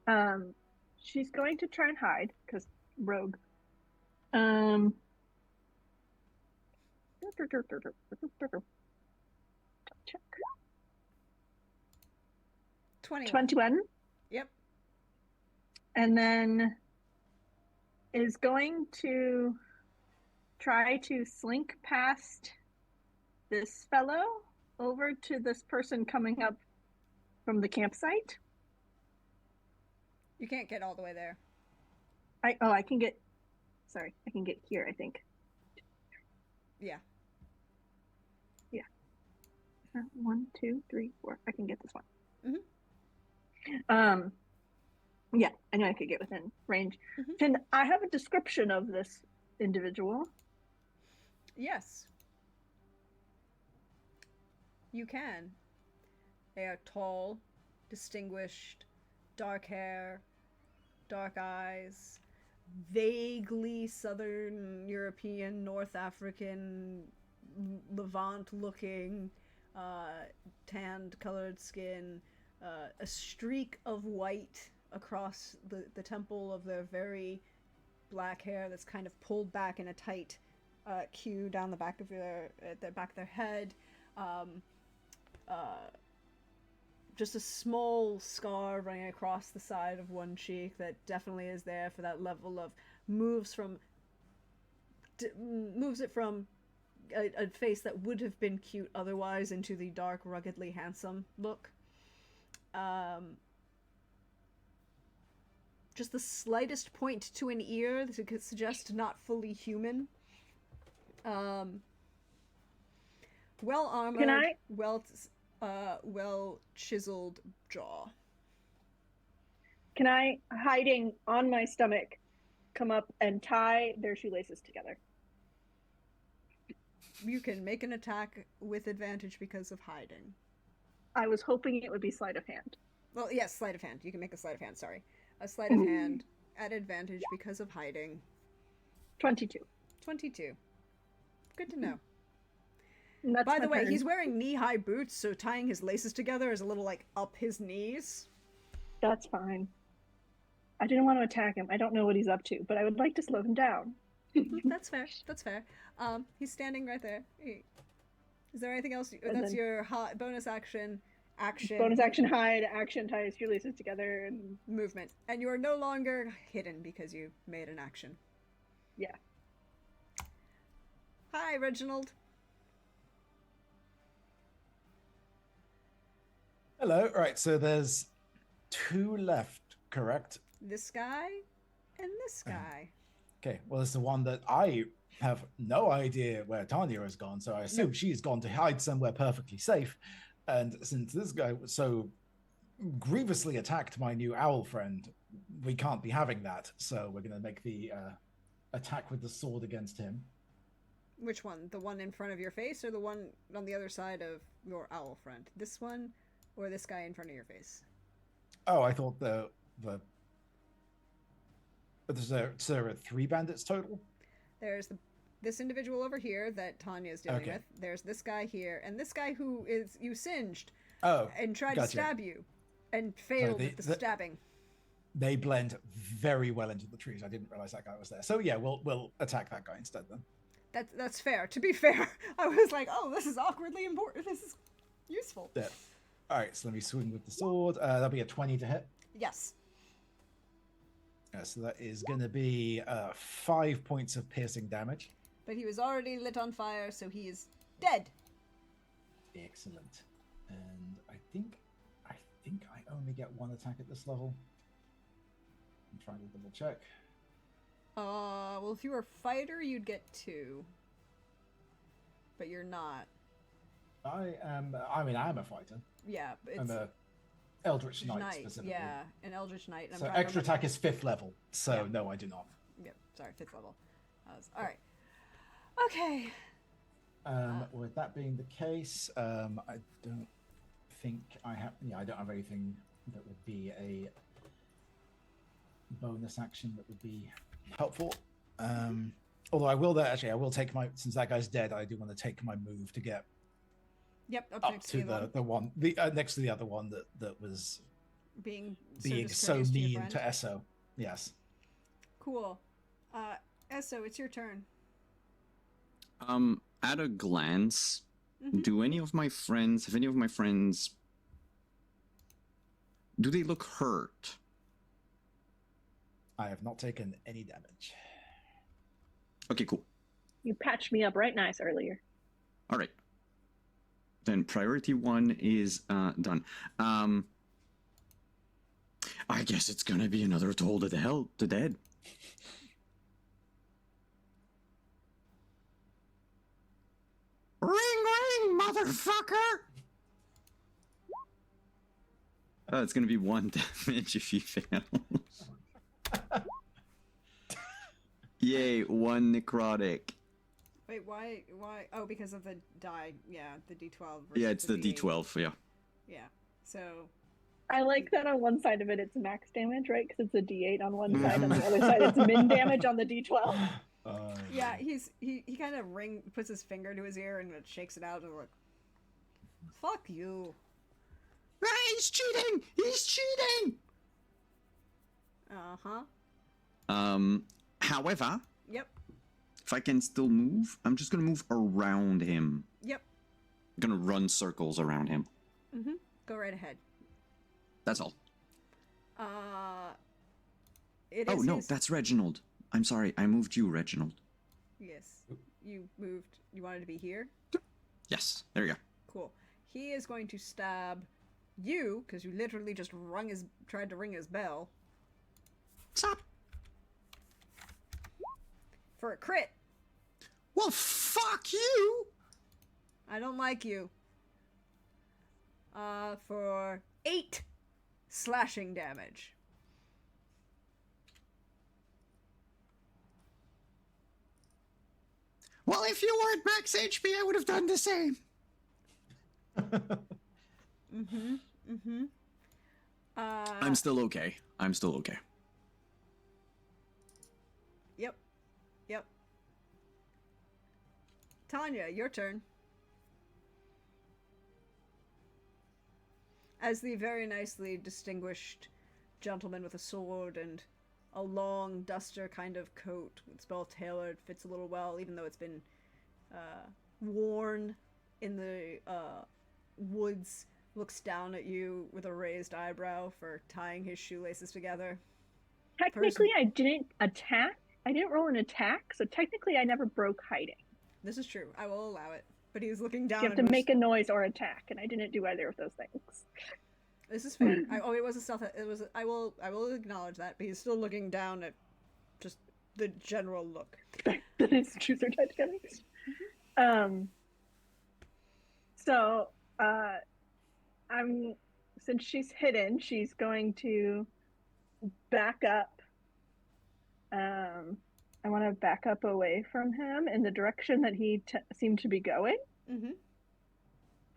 2. She's going to try and hide because rogue. Check. 21. 21. Yep. And then is going to try to slink past this fellow over to this person coming up from the campsite. You can't get all the way there. I can get here, I think. Yeah. Yeah. 1, 2, 3, 4. I can get this one. Yeah, I know I could get within range. Can I have a description of this individual? Yes. You can. They are tall, distinguished, dark hair, dark eyes, vaguely Southern European, North African, Levant looking, tanned colored skin, a streak of white across the temple of their very black hair that's kind of pulled back in a tight queue down the back of their head. Just a small scar running across the side of one cheek that definitely is there for that level of moves it from a face that would have been cute otherwise into the dark, ruggedly handsome look. Just the slightest point to an ear that could suggest not fully human. Well armored. Can I? Well chiseled jaw. Can I, hiding on my stomach, come up and tie their shoelaces together? You can make an attack with advantage because of hiding. I was hoping it would be sleight of hand. Well, yes, sleight of hand. You can make a sleight of hand, sorry. A sleight of hand at advantage because of hiding. 22. 22. Good to know. And that's By the my way, turn. he's wearing knee-high boots, so tying his laces together is a little, like, up his knees. That's fine. I didn't want to attack him. I don't know what he's up to, but I would like to slow him down. That's fair. That's fair. He's standing right there. Is there anything else? And That's then- your bonus action. Bonus action hide, action tie his shoelaces together, and Movement. And you are no longer hidden because you made an action. yeah. Hi, Reginald. Hello. Right. So there's 2 left, correct? This guy and this guy. Okay. Well, it's the one that I have no idea where Tanya has gone, so I assume she's gone to hide somewhere perfectly safe. And since this guy was so grievously attacked my new owl friend, we can't be having that. So we're going to make the attack with the sword against him. Which one? The one in front of your face or the one on the other side of your owl friend? This one or this guy in front of your face? Oh, I thought the so there are 3 bandits total? There's this individual over here that Tanya is dealing Okay. with. There's this guy here, and this guy who is you singed Oh, and tried to gotcha. stab you and failed with the stabbing. They blend very well into the trees. I didn't realize that guy was there. So yeah, we'll attack that guy instead then. That's fair. To be fair, I was like, oh, this is awkwardly important. This is useful. Yeah. All right, so let me swing with the sword. That'll be a 20 to hit. Yes. So that is going to be 5 points of piercing damage. But he was already lit on fire, so he is dead. Excellent. And I think I only get 1 attack at this level. I'm trying to double check. Well, if you were a fighter, you'd get 2. But you're not. I am a fighter. Yeah, it's I'm a Eldritch Knight specifically. Yeah, an Eldritch Knight. And So I'm trying to extra remember- attack is 5th level. So Yeah. no, I do not. Yeah, sorry, 5th level. All right. Okay. With that being the case, I don't think I have. Yeah, I don't have anything that would be a bonus action that would be helpful. Although I will take my, since that guy's dead, I do want to take my move to get Yep, up up next to to you, the one next to the other one that was being being so discourteous to your mean friend. to Esso. Yes. Cool. Esso, it's your turn. At a glance, Mhm. have any of my friends, do they look hurt? I have not taken any damage. Okay, cool. You patched me up right nice earlier. All right. Then priority 1 is done. I guess it's gonna be another Toll to the Dead. Ring, ring, motherfucker! It's gonna be 1 damage if he fails. Yay, 1 necrotic. Wait, why? Oh, because of the die. Yeah, the D12. Yeah, it's the D8. D12. Yeah. Yeah. So. I like that on one side of it, it's max damage, right? Because it's a D8 on one side, on Mhm. the other side, it's min damage on the D12. Yeah, he kind of puts his finger to his ear and shakes it out and like, fuck you. Ah, he's cheating! He's cheating! However, Yep. if I can still move, I'm just gonna move around him. Yep. I'm gonna run circles around him. Go right ahead. That's all. It Oh is no, his- that's Reginald. I'm sorry, I moved you, Reginald. Yes. You moved. You wanted to be here? Yes, there you go. Cool. He is going to stab you, because you literally just tried to ring his bell, Stop! for a crit. Well, fuck you! I don't like you. For 8 slashing damage. Well, if you weren't max HP, I would have done the same. I'm still okay. Yep. Yep. Tanya, your turn. As the very nicely distinguished gentleman with a sword and a long duster kind of coat, it's well tailored, fits a little well, even though it's been worn in the woods, looks down at you with a raised eyebrow for tying his shoelaces together. Technically, I didn't attack. I didn't roll an attack, so technically I never broke hiding. This is true. I will allow it. But he's looking down You have at to make a noise or attack, and I didn't do either of those things. This is fair. It was a stealth. It was. I will acknowledge that. But he's still looking down at just the general look. That his shoes are tied together. So, since she's hidden, she's going to back up. I want to back up away from him in the direction that he seemed to be going.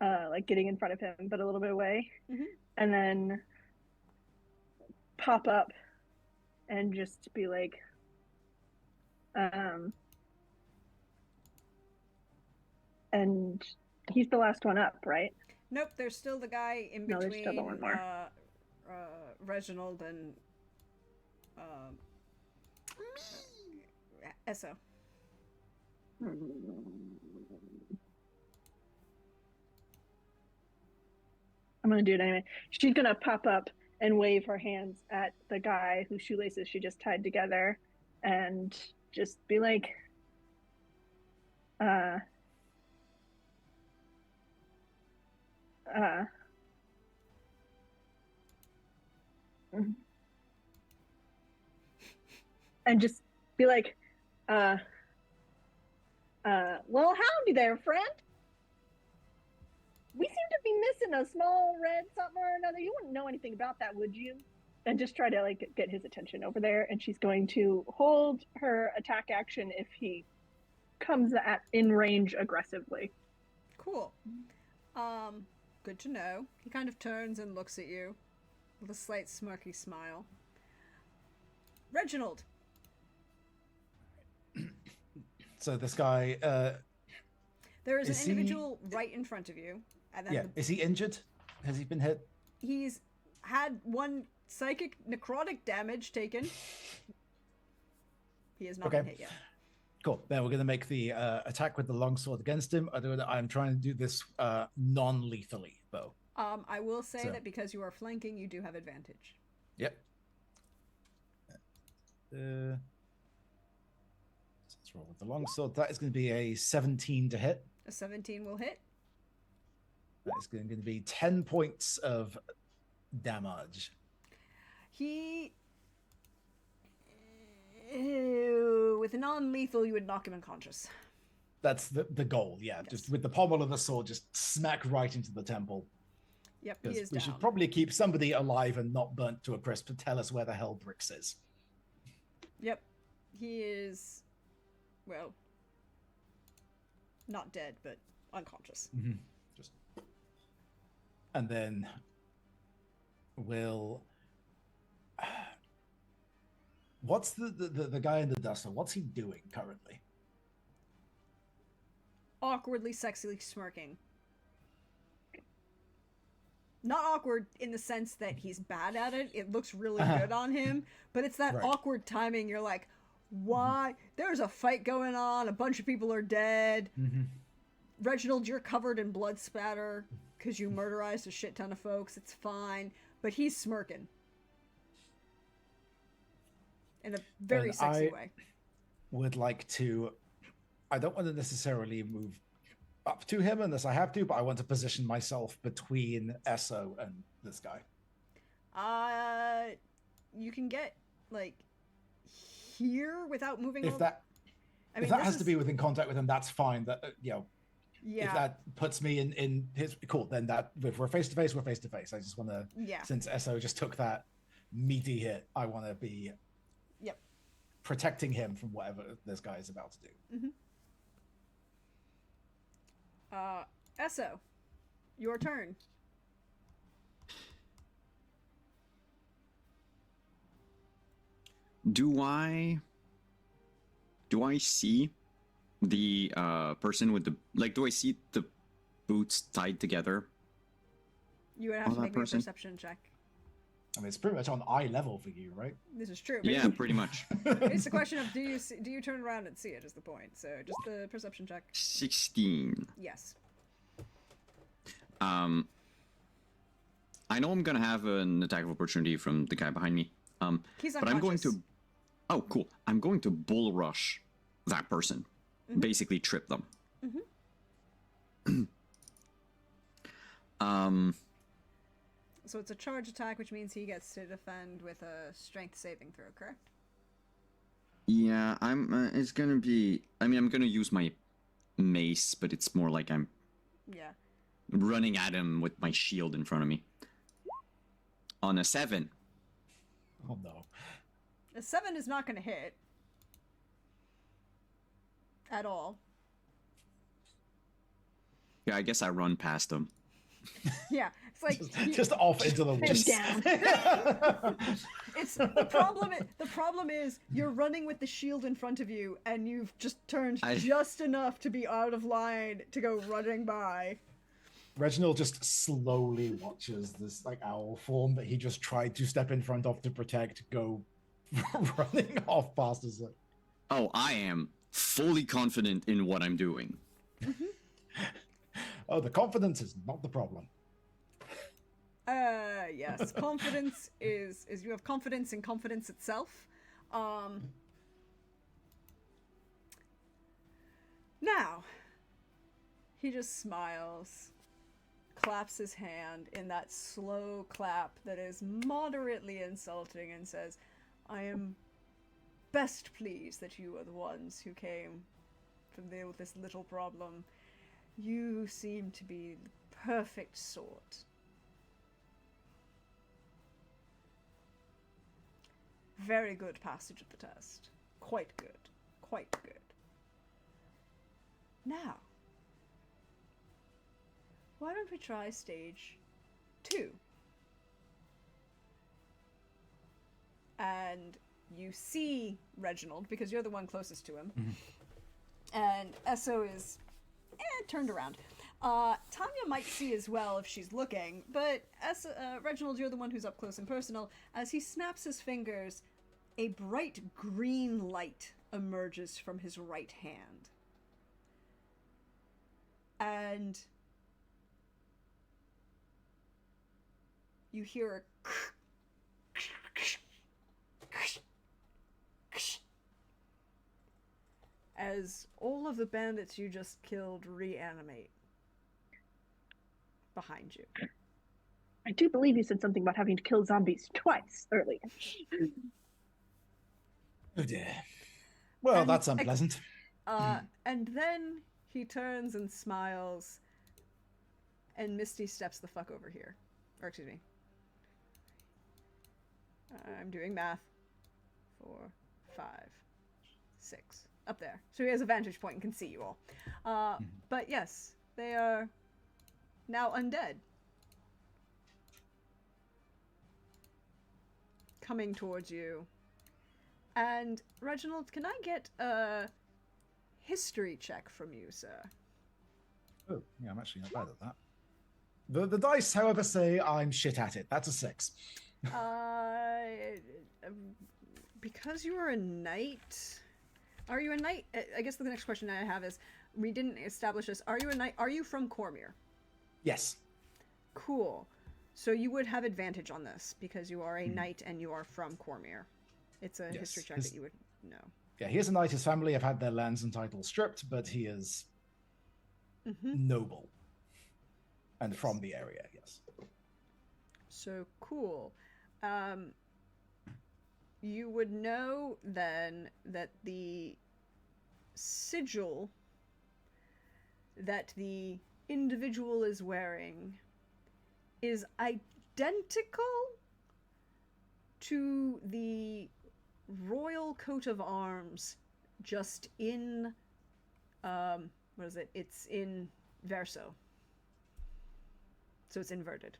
Like getting in front of him, but a little bit away. And then pop up and just be like, and he's the last one up, right? Nope. There's still the guy in No, there's between still one more. Reginald and Esso. I'm gonna do it anyway. She's gonna pop up and wave her hands at the guy whose shoelaces she just tied together, and just be like, and just be like, well, howdy there, friend. We seem to be missing a small red something or another. You wouldn't know anything about that, would you? And just try to like get his attention over there. And she's going to hold her attack action if he comes in range aggressively. Cool. Good to know. He kind of turns and looks at you with a slight smirky smile. Reginald. So this guy, There is Is an individual right in front of you, and then yeah, is he injured? Has he been hit? he's had 1 psychic necrotic damage taken. He is not Okay. been hit yet. Cool. Then we're going to make the attack with the longsword against him. I'm trying to do this non-lethally, though. I will say So- that because you are flanking, you do have advantage. Yep. Let's roll with the longsword. That is going to be a 17 to hit. A 17 will hit. That is going to be 10 points of damage. He. With a non-lethal, you would knock him unconscious. That's the goal, yeah. Yes. Just with the pommel of the sword, just smack right into the temple. Yep, he Because is we down. should probably keep somebody alive and not burnt to a crisp to tell us where the hell Brix is. Yep, he is. Well, not dead, but unconscious. Just, and then we'll. What's the guy in the duster? What's he doing currently? Awkwardly, sexily smirking. Not awkward in the sense that he's bad at it. It looks really good on him, but it's that Right. awkward timing. You're like, why? There's a fight going on. A bunch of people are dead. Reginald, you're covered in blood spatter because you murderized a shit ton of folks. It's fine. But he's smirking. In a very And sexy I- way. Would like to. I don't want to necessarily move up to him unless I have to, but I want to position myself between Esso and this guy. You can get, like, here without moving If all- that I mean, if that this has to is- be within contact with him, that's fine. That if Yeah. that puts me in his cool, then that if we're face to face, we're face to face. I just want to, Yeah. since Esso just took that meaty hit, I want to be Yep. protecting him from whatever this guy is about to do. Esso, your turn. Do I see the person with the do I see the boots tied together? You would have Oh, to that make me a person? perception check. I mean, it's pretty much on eye level for you, right? This is true. Yeah, pretty much. It's a question of do you turn around and see it is the point. So just the perception check. 16. Yes. I know I'm gonna have an attack of opportunity from the guy behind me. He's But I'm going unconscious. to. Oh, cool. I'm going to bull rush that person. Basically, trip them. So it's a charge attack, which means he gets to defend with a strength saving throw, correct? Yeah, I'm. It's gonna be. I mean, I'm gonna use my mace, but it's more like I'm Yeah. running at him with my shield in front of me. On a 7. Oh no. A 7 is not going to hit. At all. Yeah, I guess I run past him. Yeah. It's like Just off into the woods. down. it's the problem is you're running with the shield in front of you and you've just turned just enough to be out of line to go running by. Reginald just slowly watches this owl form that he just tried to step in front of to protect go running off past us. Oh, I am fully confident in what I'm doing. Oh, the confidence is not the problem. Yes. Confidence is you have confidence in confidence itself. Now, he just smiles, claps his hand in that slow clap that is moderately insulting and says, I am best pleased that you are the ones who came to deal with this little problem. You seem to be the perfect sort. Very good passage of the test. Quite good. Quite good. Now, why don't we try stage 2? And you see Reginald, because you're the one closest to him. And Esso is turned around. Tanya might see as well if she's looking, but Reginald, you're the one who's up close and personal. As he snaps his fingers, a bright green light emerges from his right hand. And you hear a as all of the bandits you just killed reanimate behind you. I do believe you said something about having to kill zombies twice earlier. Oh dear. Well, And that's unpleasant. And then he turns and smiles, and Misty steps the fuck over here. Or, excuse me. I'm doing math. 4, 5, 6. Up there. So he has a vantage point and can see you all. But yes, they are now undead. Coming towards you. And Reginald, can I get a history check from you, sir? Oh, yeah, I'm actually not bad at that. The dice, however, say I'm shit at it. That's a 6. Because you are a knight. Are you a knight? I guess the next question I have is, we didn't establish this. Are you a knight? Are you from Cormyr? Yes. Cool. So you would have advantage on this because you are a knight and you are from Cormyr. It's a history check that you would know. Yeah, he is a knight. His family have had their lands and titles stripped, but he is noble. And from the area, yes. So cool. You would know then that the sigil that the individual is wearing is identical to the royal coat of arms, just in what is it? It's in verso. So it's inverted.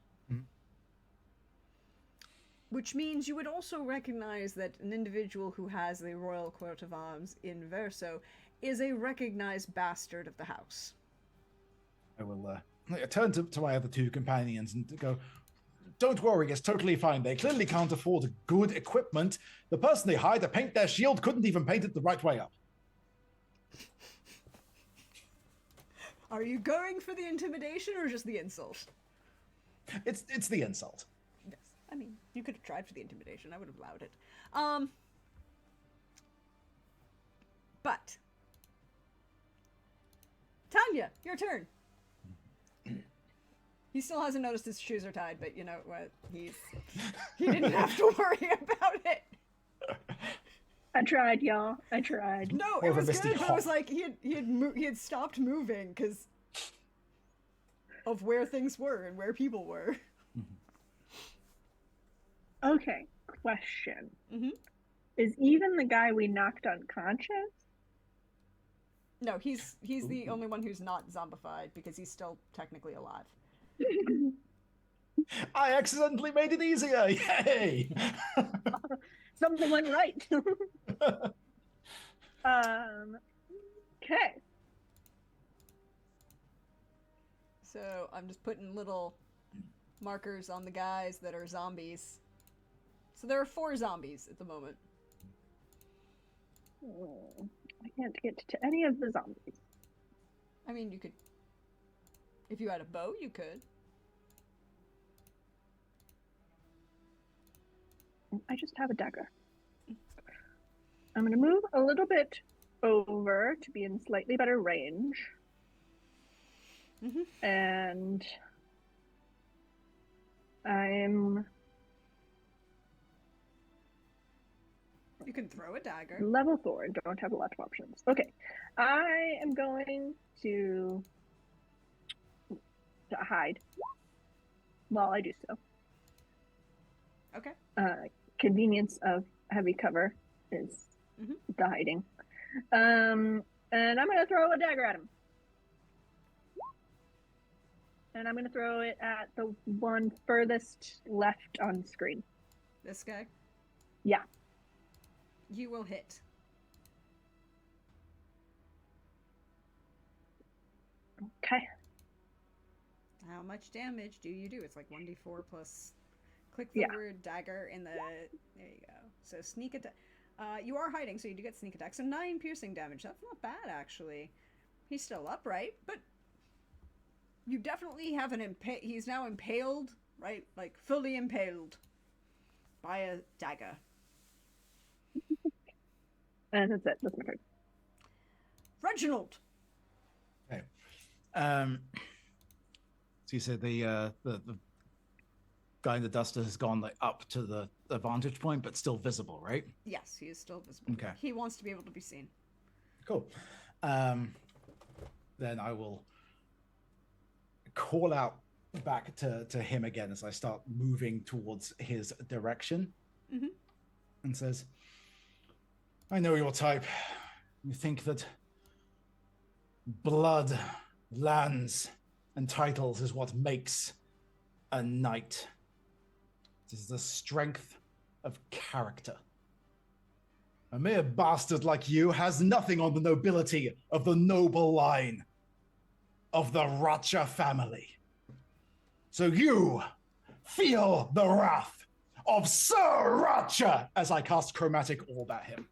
Which means you would also recognize that an individual who has the royal coat of arms in verso is a recognized bastard of the house. I will turn to my other two companions and go, don't worry, it's totally fine. They clearly can't afford good equipment. The person they hired to paint their shield couldn't even paint it the right way up. Are you going for the intimidation or just the insult? It's the insult. Yes. I mean, you could have tried for the intimidation. I would have allowed it. But Tanya, your turn. He still hasn't noticed his shoes are tied, but you know what? He didn't have to worry about it. I tried, y'all. I tried. No, Or it of a was misty good, but it hop. was like he had stopped moving because of where things were and where people were. Okay, question. Mhm. Is even the guy we knocked unconscious? No, he's the only one who's not zombified because he's still technically alive. I accidentally made it easier. Yay! Something went right. Okay. So I'm just putting little markers on the guys that are zombies. So there are 4 zombies at the moment. I can't get to any of the zombies. I mean, you could, if you had a bow, you could. I just have a dagger. I'm going to move a little bit over to be in slightly better range. And I'm You can throw a dagger. level 4 and don't have a lot of options. Okay. I am going to hide while I do so. Okay. Convenience of heavy cover is the hiding. And I'm going to throw a dagger at him. And I'm going to throw it at the one furthest left on screen. This guy? Yeah. You will hit. Okay. How much damage do you do? It's like 1d4 plus... Click the word dagger in the... There you go. So sneak attack. You are hiding, so you do get sneak attack. So 9 piercing damage. That's not bad, actually. He's still upright, but you definitely have an he's now impaled, right? Like, fully impaled by a dagger. And that's it. That's my turn. Reginald! Okay. So you said the guy in the duster has gone like up to the vantage point, but still visible, right? Yes, he is still visible. Okay. He wants to be able to be seen. Cool. Then I will call out back to him again as I start moving towards his direction, and says, "I know your type. You think that blood, lands, and titles is what makes a knight. It is the strength of character. A mere bastard like you has nothing on the nobility of the noble line of the Racha family. So you feel the wrath of Sir Racha," as I cast Chromatic Orb at him.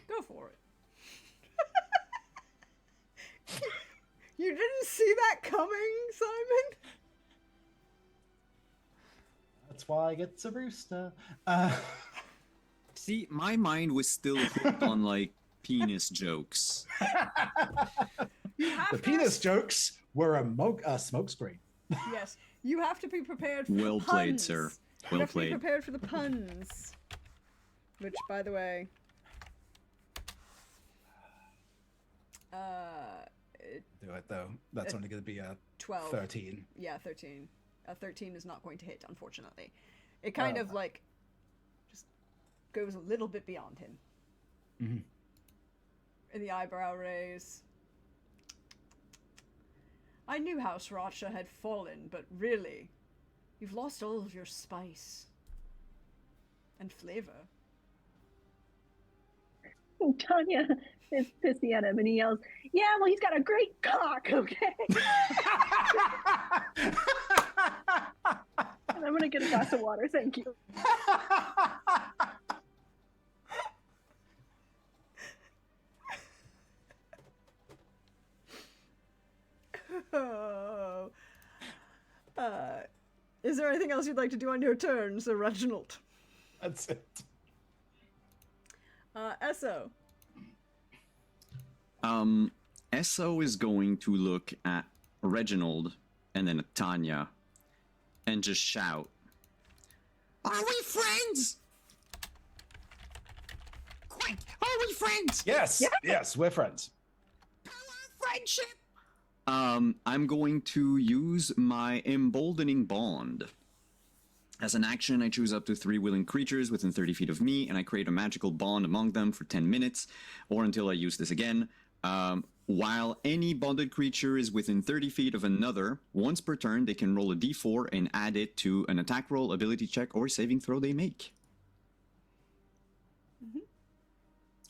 Go for it. You didn't see that coming, Simon? That's why I get a rooster. See, my mind was still hooked on like penis jokes. You have The to penis jokes were a smokescreen. Yes, you have to be prepared for Well the played, puns. sir. You Well have to be played. prepared for the puns. Which, by the way, Do it though. That's only going to be a 12. 13. Yeah, 13. A 13 is not going to hit, unfortunately. It kind of like just goes a little bit beyond him. Mhm. In the eyebrow raise. I knew House Racha had fallen, but really, you've lost all of your spice and flavor. Tanya is pissy at him and he yells, "Yeah, well, he's got a great cock, okay?" And I'm gonna get a glass of water, thank you. Oh. Is there anything else you'd like to do on your turn, Sir Reginald? That's it. Esso. Esso is going to look at Reginald and then at Tanya and just shout, Are we friends? Quick, are we friends? Yes, yes, we're friends. Power of friendship. I'm going to use my Emboldening Bond. As an action, I choose up to 3 willing creatures within 30 feet of me, and I create a magical bond among them for 10 minutes, or until I use this again. While any bonded creature is within 30 feet of another, once per turn, they can roll a d4 and add it to an attack roll, ability check, or saving throw they make.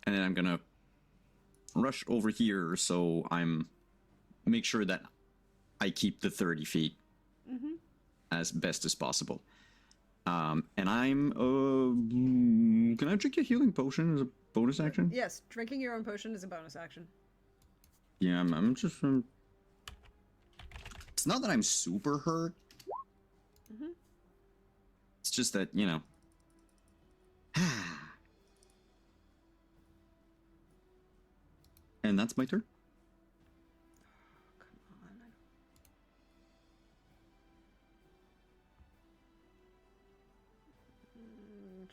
And then I'm gonna rush over here, so make sure that I keep the 30 feet as best as possible. And I'm, can I drink a healing potion as a bonus action? Yes, drinking your own potion is a bonus action. Yeah, I'm just, it's not that I'm super hurt. It's just that, you know. And that's my turn.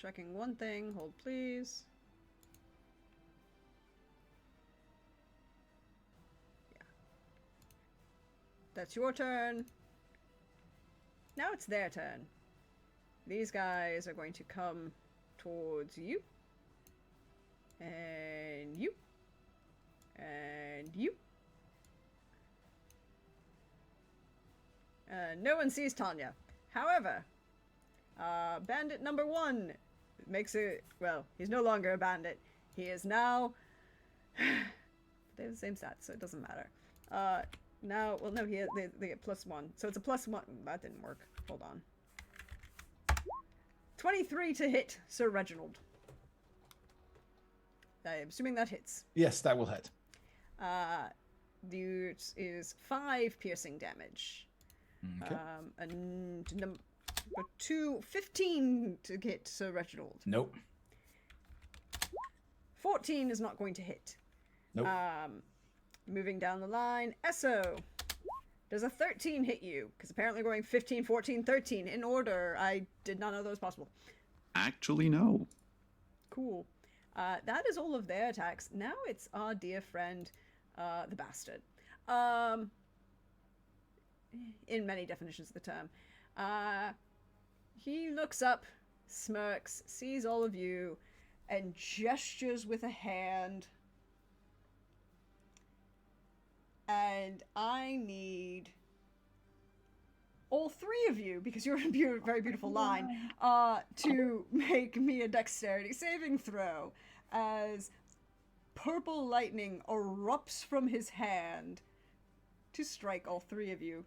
Checking one thing. Hold, please. Yeah. That's your turn. Now it's their turn. These guys are going to come towards you. And you. And you. No one sees Tanya. However, bandit number 1 makes it, well, he's no longer a bandit. He is now, they have the same stats, so it doesn't matter. Now, well, no, they get +1. So it's a +1. That didn't work. Hold on. 23 to hit Sir Reginald. I'm assuming that hits. Yes, that will hit. This is 5 piercing damage. Okay. And number 2, 15 to hit Sir Reginald. Nope. 14 is not going to hit. Nope. Moving down the line, Esso. Does a 13 hit you? Because apparently we're going 15, 14, 13 in order. I did not know that was possible. Actually, no. Cool. That is all of their attacks. Now it's our dear friend, the bastard. In many definitions of the term. He looks up, smirks, sees all of you, and gestures with a hand. And I need all 3 of you, because you're in a very beautiful line, to make me a dexterity saving throw as purple lightning erupts from his hand to strike all 3 of you.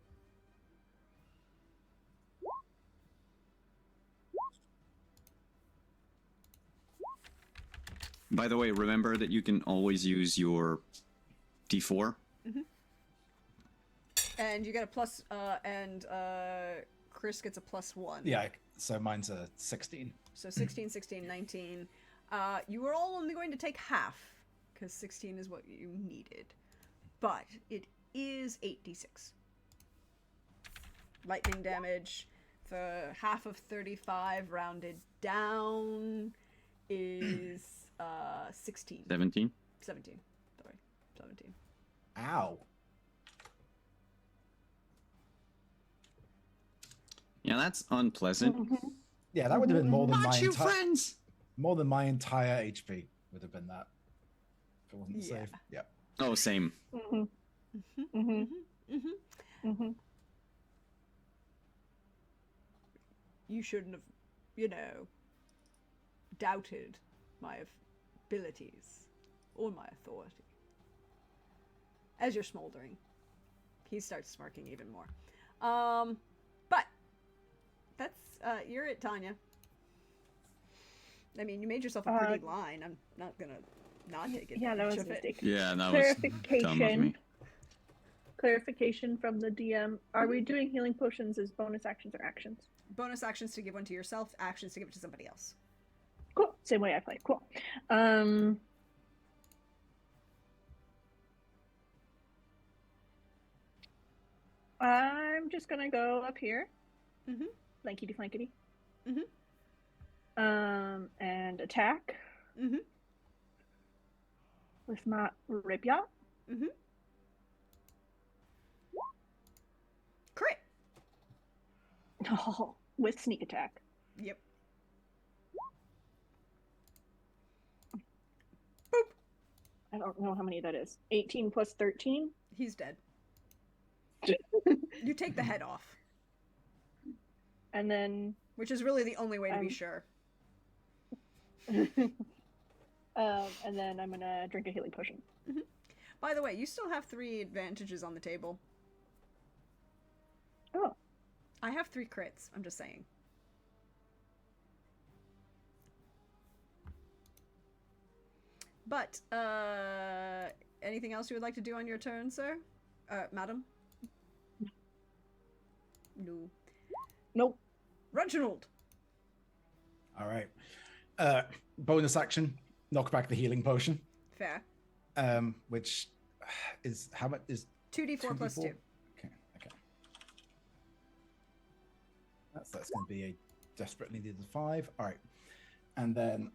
By the way, remember that you can always use your D4. And you get a plus, and Chris gets a +1. Yeah, so mine's a 16. So 16, 16, 19. You were all only going to take half, because 16 is what you needed. But it is 8d6. Lightning damage for half of 35 rounded down is 16. 17. 17. Sorry. 17. Ow. Yeah, that's unpleasant. Yeah, that would have been more than Aren't you friends? more than my entire HP would have been that. If it wasn't Yeah. safe. Yeah. Oh, same. You shouldn't have, doubted my abilities or my authority. As you're smoldering, he starts smirking even more. But that's you're it, Tanya. I mean, you made yourself a pretty line. I'm not gonna not take it. Yeah, that was a mistake. Yeah, that was dumb of me. Clarification from the DM. Are we doing healing potions as bonus actions or actions? Bonus actions to give one to yourself, actions to give it to somebody else. Cool. Same way I play. Cool. I'm just gonna go up here. Blankety flankety. And attack. With my rapier. Crit. Oh, with sneak attack. Yep. I don't know how many that is. 18 plus 13. He's dead. You take the head off, And then which is really the only way to be sure. and then I'm gonna drink a healing potion. By the way, you still have 3 advantages on the table. Oh. I have 3 crits. I'm just saying. But anything else you would like to do on your turn, sir? Madam? No. Nope. Reginald. All right. Bonus action, knock back the healing potion. Fair. Which is how much is 2d4 plus 2. Okay. That's going to be a desperately needed 5. All right. And then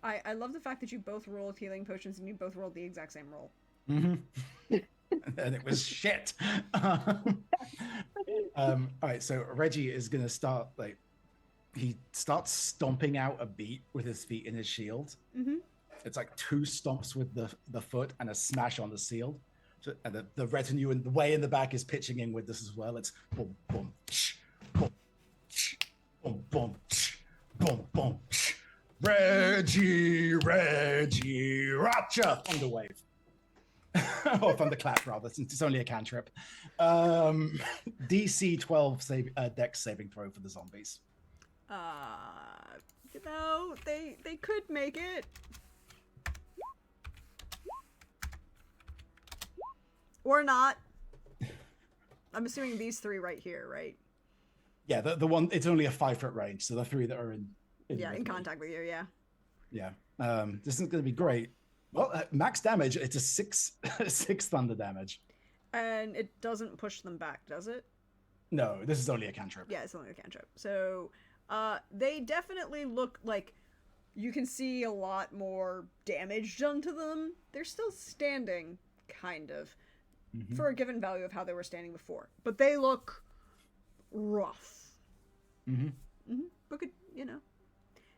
I love the fact that you both rolled healing potions and you both rolled the exact same roll. and it was shit. All right, so Reggie is going to start he starts stomping out a beat with his feet in his shield. It's like 2 stomps with the foot and a smash on the shield. So, and the retinue and the way in the back is pitching in with this as well. It's boom, boom, boom, boom, boom, boom, boom. Reggie, Rapture, Thunderwave. Or Thunderclap, rather, since it's only a cantrip. DC 12 dex saving throw for the zombies. They could make it. Or not. I'm assuming these three right here, right? Yeah, the one, it's only a 5-foot range, so the three that are in Yeah, with in me. contact with you, yeah. Yeah. This isn't going to be great. Well, max damage, it's a 6 6 thunder damage. And it doesn't push them back, does it? No, this is only a cantrip. Yeah, it's only a cantrip. So, they definitely look like you can see a lot more damage done to them. They're still standing, kind of, for a given value of how they were standing before. But they look rough. But good, you know.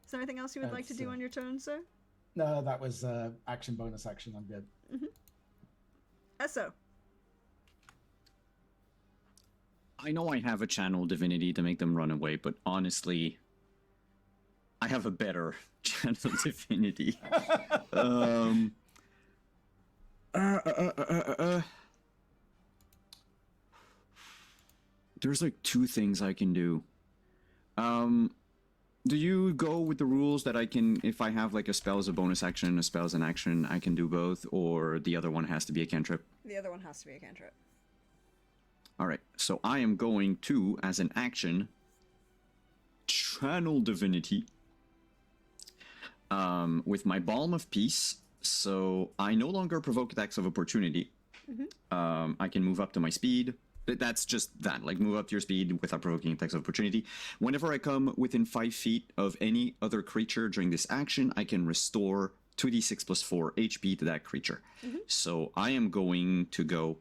Is there anything else you would like to That's, do on your turn, sir? No, that was action bonus action. I'm good. Esso. I know I have a channel divinity to make them run away, but honestly, I have a better channel divinity. There's like two things I can do. Do you go with the rules that I can, if I have like a spell as a bonus action and a spell as an action, I can do both, or the other one has to be a cantrip? The other one has to be a cantrip. Alright, so I am going to, as an action, channel divinity with my Balm of Peace, so I no longer provoke attacks of opportunity. I can move up to my speed. That's just that, like move up to your speed without provoking attacks of opportunity. Whenever I come within 5 feet of any other creature during this action, I can restore 2d6 plus 4 HP to that creature. So I am going to go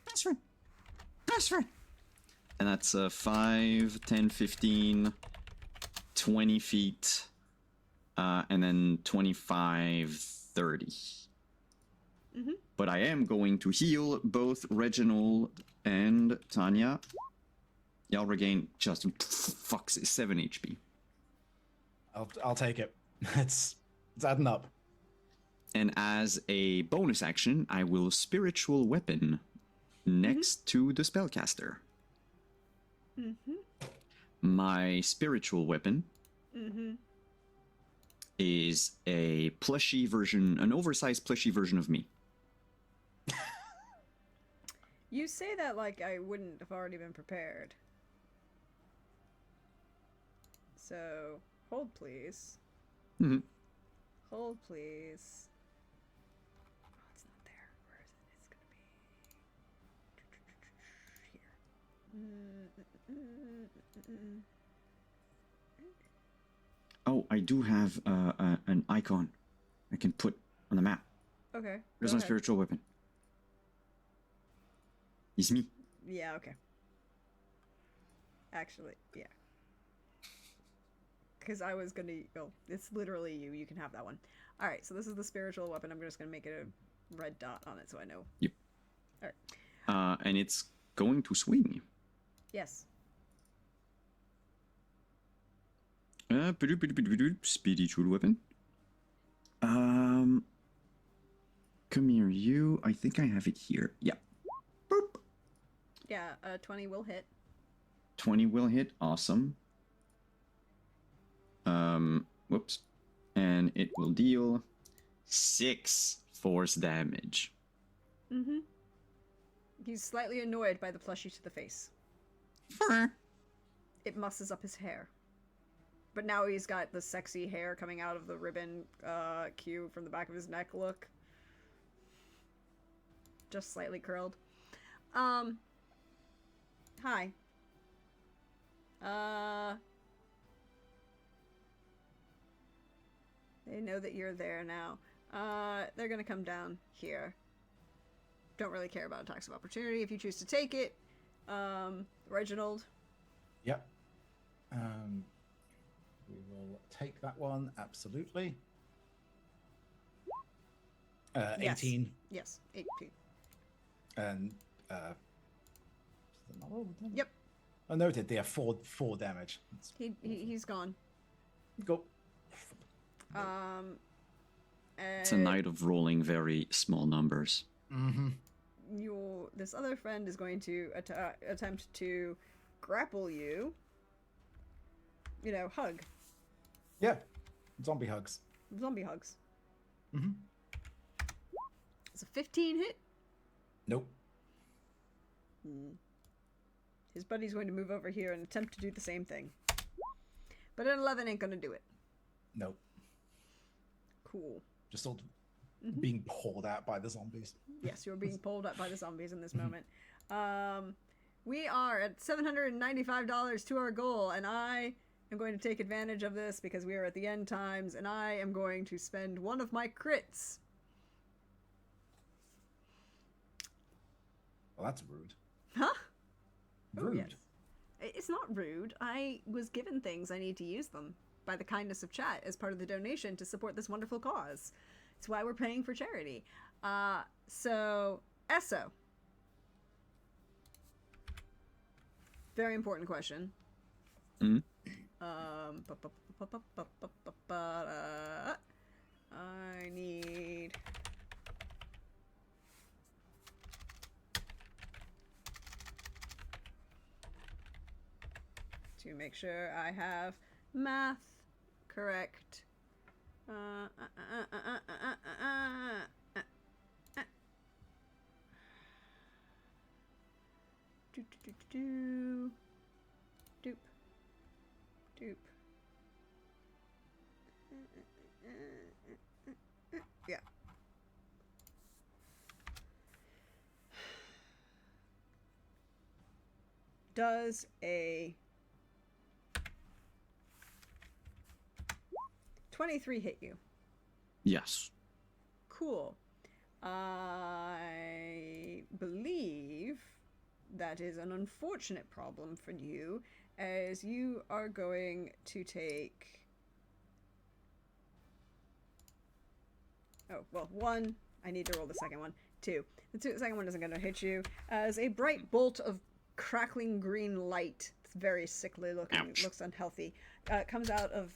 best friend, best friend. And that's 5, 10, 15, 20 feet, and then 25, 30. But I am going to heal both Reginald and Tanya. Y'all regain just 7 HP. I'll take it. It's adding up. And as a bonus action, I will spiritual weapon next to the spellcaster. My spiritual weapon is a plushy version, an oversized plushy version of me. You say that like I wouldn't have already been prepared. So, hold please. Hold please. Oh, it's not there. Where is it? It's gonna be here. Oh, I do have an icon I can put on the map. Okay. There's go my ahead. spiritual weapon. It's me. Yeah, okay. Actually, yeah. Because I was gonna... Oh, it's literally you. You can have that one. Alright, so this is the spiritual weapon. I'm just gonna make it a red dot on it so I know. Yep. Alright. And it's going to swing. Yes. Spiritual weapon. Come here, you. I think I have it here. Yeah. Boop. Yeah, 20 will hit. 20 will hit. Awesome. Whoops. And it will deal 6 force damage. He's slightly annoyed by the plushie to the face. Fur. It musses up his hair. But now he's got the sexy hair coming out of the ribbon cue from the back of his neck look. Just slightly curled. Hi. They know that you're there now. They're gonna come down here. Don't really care about attacks of opportunity if you choose to take it. Reginald. Yep. We will take that one, absolutely. Yes. 18. Yes, 8 feet. And is it not all of them? Yep. I noted they have four damage. He's gone. Go. And It's a night of rolling very small numbers. this other friend is going to attempt to grapple you. You know, hug. Yeah. Zombie hugs. Zombie hugs. It's a 15 hit. Nope. His buddy's going to move over here and attempt to do the same thing. But an 11 ain't gonna do it. Nope. Cool. Just sort of being pulled out by the zombies. Yes, you're being pulled up by the zombies in this moment. We are at $795 to our goal, and I am going to take advantage of this because we are at the end times, and I am going to spend one of my crits. Well, that's rude. Huh? Oh, Rude. yes. It's not rude. I was given things. I need to use them by the kindness of chat as part of the donation to support this wonderful cause. It's why we're paying for charity. So, Esso. Very important question. Hmm? I need... to make sure I have math correct. Doop. Doop. Yeah. Does a 23 hit you? Yes. Cool. I believe that is an unfortunate problem for you, as you are going to take... Oh, well, 1. I need to roll the second one. 2. The second one isn't going to hit you, as a bright bolt of crackling green light, it's very sickly looking, Ouch. looks unhealthy, comes out of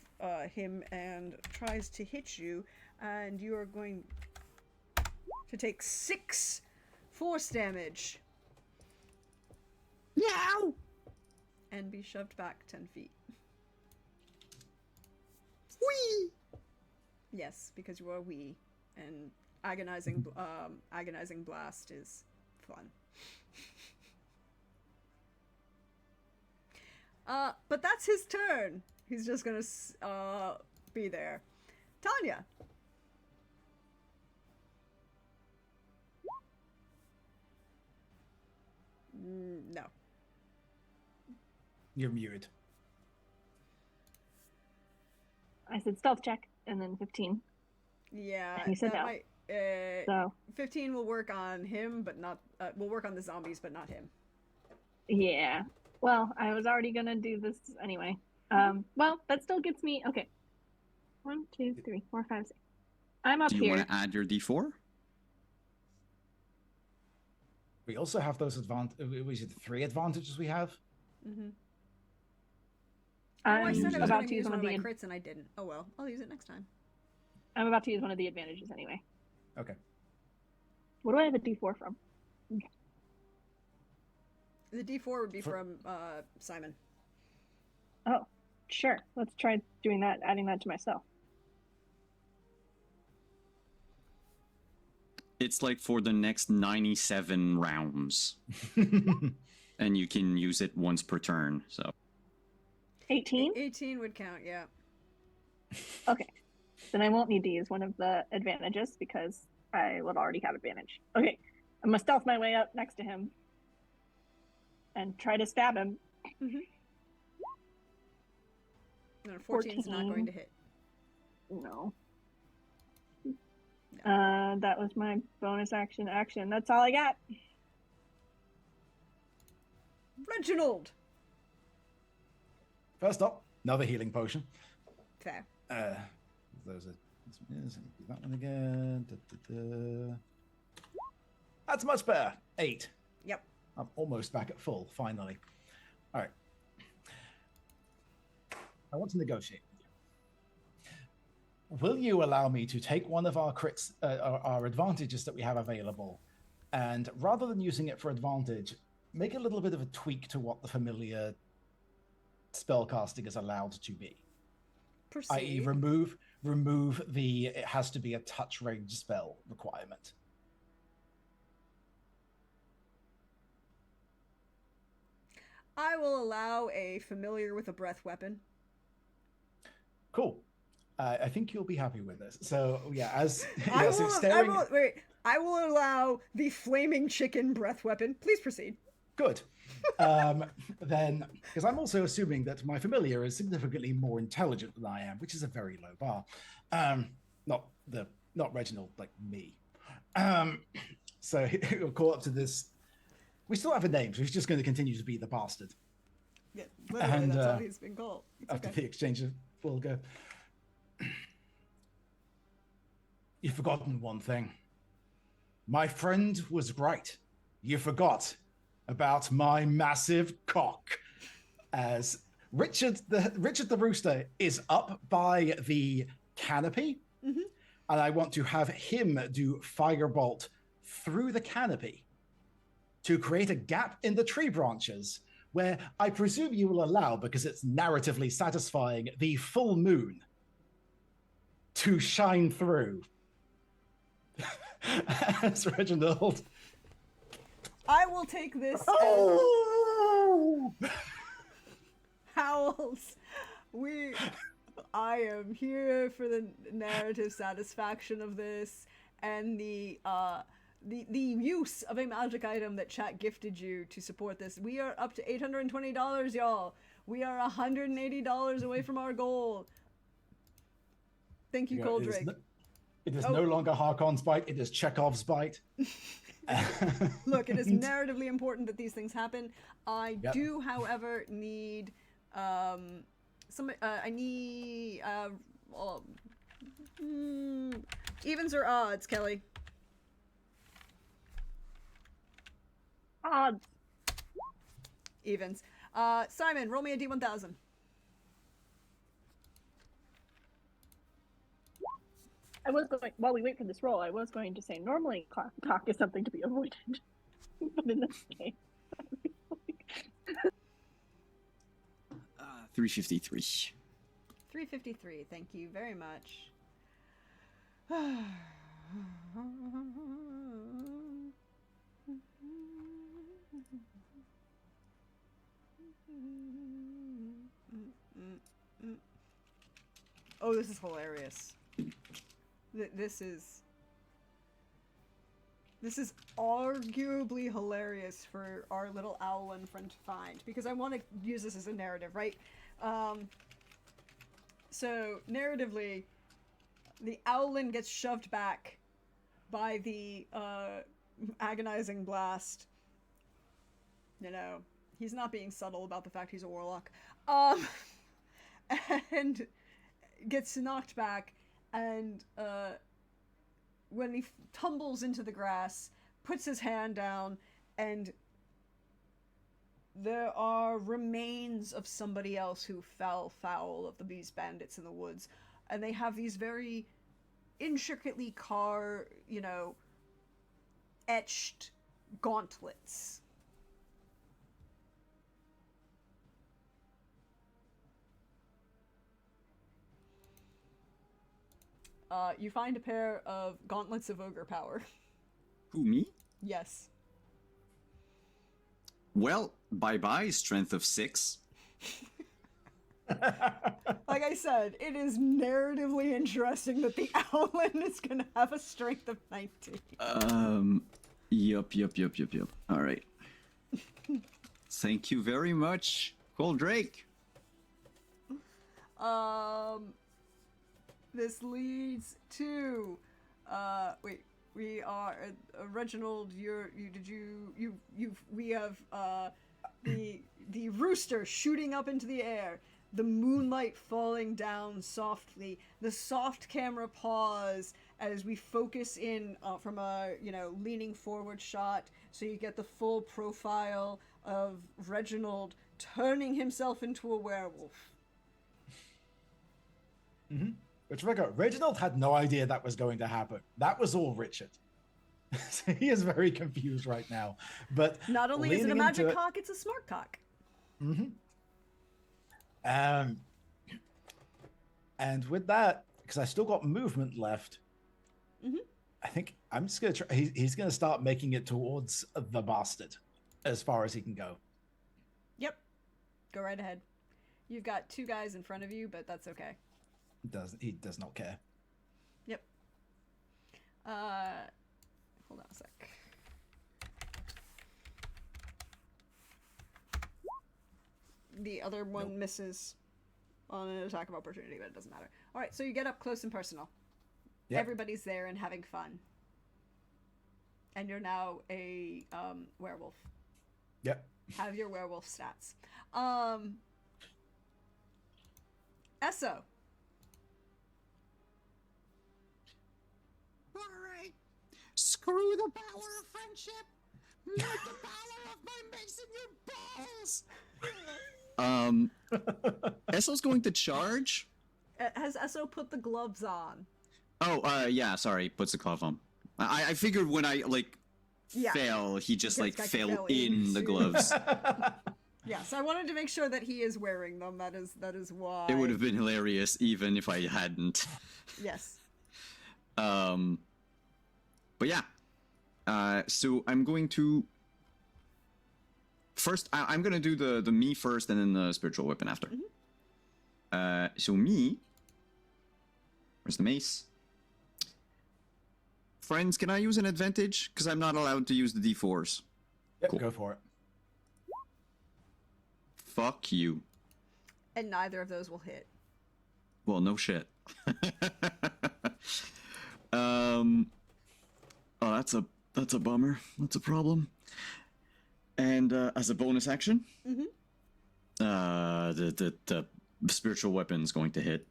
him and tries to hit you, and you are going to take 6 force damage Meow! and be shoved back 10 feet. Whee! Yes, because you are wee, and agonizing blast is fun. But that's his turn. He's just gonna be there. Tanya. No. You're muted. I said stealth check and then 15. Yeah. And you said that no. might, So 15 will work on him, but not. Will work on the zombies, but not him. yeah. Well, I was already gonna do this anyway. Well, that still gets me okay. 1, 2, 3, 4, 5, 6. I'm up Do you here. want to add your D4? We also have those was it 3 advantages we have? Mm-hmm. I'm I said I was about going to use one of of my the. crits and I didn't. Oh well, I'll use it next time. I'm about to use one of the advantages anyway. Okay. What do I have a D4 from? The D4 would be For- from Simon. Oh, sure. Let's try doing that. Adding that to myself. It's like for the next 97 rounds, and you can use it once per turn. So 18. 18 would count. Yeah. Okay. Then I won't need to use one of the advantages because I would already have advantage. Okay. I'm gonna stealth my way up next to him and try to stab him. No, 14 is not 14. going to hit. No. That was my bonus action. That's all I got. Reginald. First up, another healing potion. Fair. Those are that one again. That's much better. 8. Yep. I'm almost back at full, finally. All right. I want to negotiate with you. Will you allow me to take one of our crits, our advantages that we have available, and rather than using it for advantage, make a little bit of a tweak to what the familiar spellcasting is allowed to be? I.e., Proceed. remove the it has to be a touch range spell requirement. I will allow a familiar with a breath weapon. Cool. I think you'll be happy with this. So yeah, as I so will, staring, I will allow the flaming chicken breath weapon. Please proceed. good. Then, because I'm also assuming that my familiar is significantly more intelligent than I am, which is a very low bar. Not Reginald, like me. So he'll call up to this. We still have a name, so he's just going to continue to be the bastard. Yeah, literally, And, that's all he's been called. It's After okay. the exchange of we'll go. You've forgotten one thing. My friend was right. You forgot about my massive cock. As Richard the Rooster is up by the canopy, Mhm. and I want to have him do firebolt through the canopy to create a gap in the tree branches where I presume you will allow, because it's narratively satisfying, the full moon to shine through. As Reginald. I will take this as Oh! howls. I am here for the narrative satisfaction of this and the use of a magic item that chat gifted you to support this. We are up to $820, y'all. We are $180 away from our goal. Thank you, Coldrake. It is no longer Harkon's bite, it is Chekhov's bite. Look, it is narratively important that these things happen. I Yep. do, however, need I need evens or odds, Kelly. Odds. Evens. Simon, roll me a D1000. I was going, while we wait for this roll, I was going to say normally cock is something to be avoided. But in this case, 353. 353. Thank you very much. Oh, this is hilarious. This is arguably hilarious for our little owlin friend to find, because I want to use this as a narrative, right? So narratively, the owlin gets shoved back by the agonizing blast. You know, he's not being subtle about the fact he's a warlock. And gets knocked back, and when he tumbles into the grass, puts his hand down, and there are remains of somebody else who fell foul of the Beast Bandits in the woods, and they have these very intricately etched gauntlets. You find a pair of gauntlets of ogre power. Who, me? Yes. Well, bye-bye, strength of 6. Like I said, it is narratively interesting that the owlin is gonna have a strength of 19. Yup. Alright. Thank you very much, Coldrake. This leads to, we are, Reginald, we have, the rooster shooting up into the air, the moonlight falling down softly, the soft camera pause as we focus in from a, leaning forward shot, so you get the full profile of Reginald turning himself into a werewolf. Mm-hmm. Which, Reginald had no idea that was going to happen. That was all Richard. So he is very confused right now. But not only is it a magic cock, it's a smart cock. Mm-hmm. And with that, because I still got movement left, Mm-hmm. I think I'm just gonna try. He's gonna start making it towards the bastard as far as he can go. Yep. Go right ahead. You've got 2 guys in front of you, but that's okay. He does not care. Yep. Hold on a sec. The other one misses on an attack of opportunity, but it doesn't matter. All right, so you get up close and personal. Yep. Everybody's there and having fun. And you're now a werewolf. Yep. Have your werewolf stats. Esso. Alright. Screw the power of friendship. Let the power of my mace in your balls. Esso's going to charge. Has Esso put the gloves on? Oh, yeah. Sorry, puts the glove on. I figured when I Yeah. fail, he just This guy fell fell in the into- gloves. Yes, I wanted to make sure that he is wearing them. That is why. It would have been hilarious even if I hadn't. Yes. But yeah. So I'm going to first. I'm gonna do the me first, and then the spiritual weapon after. So me. Where's the mace? Friends, can I use an advantage? Because I'm not allowed to use the D4s. Yep, Cool. go for it. Fuck you. And neither of those will hit. Well, no shit. Oh, that's a bummer. That's a problem. And as a bonus action, the spiritual weapon's going to hit.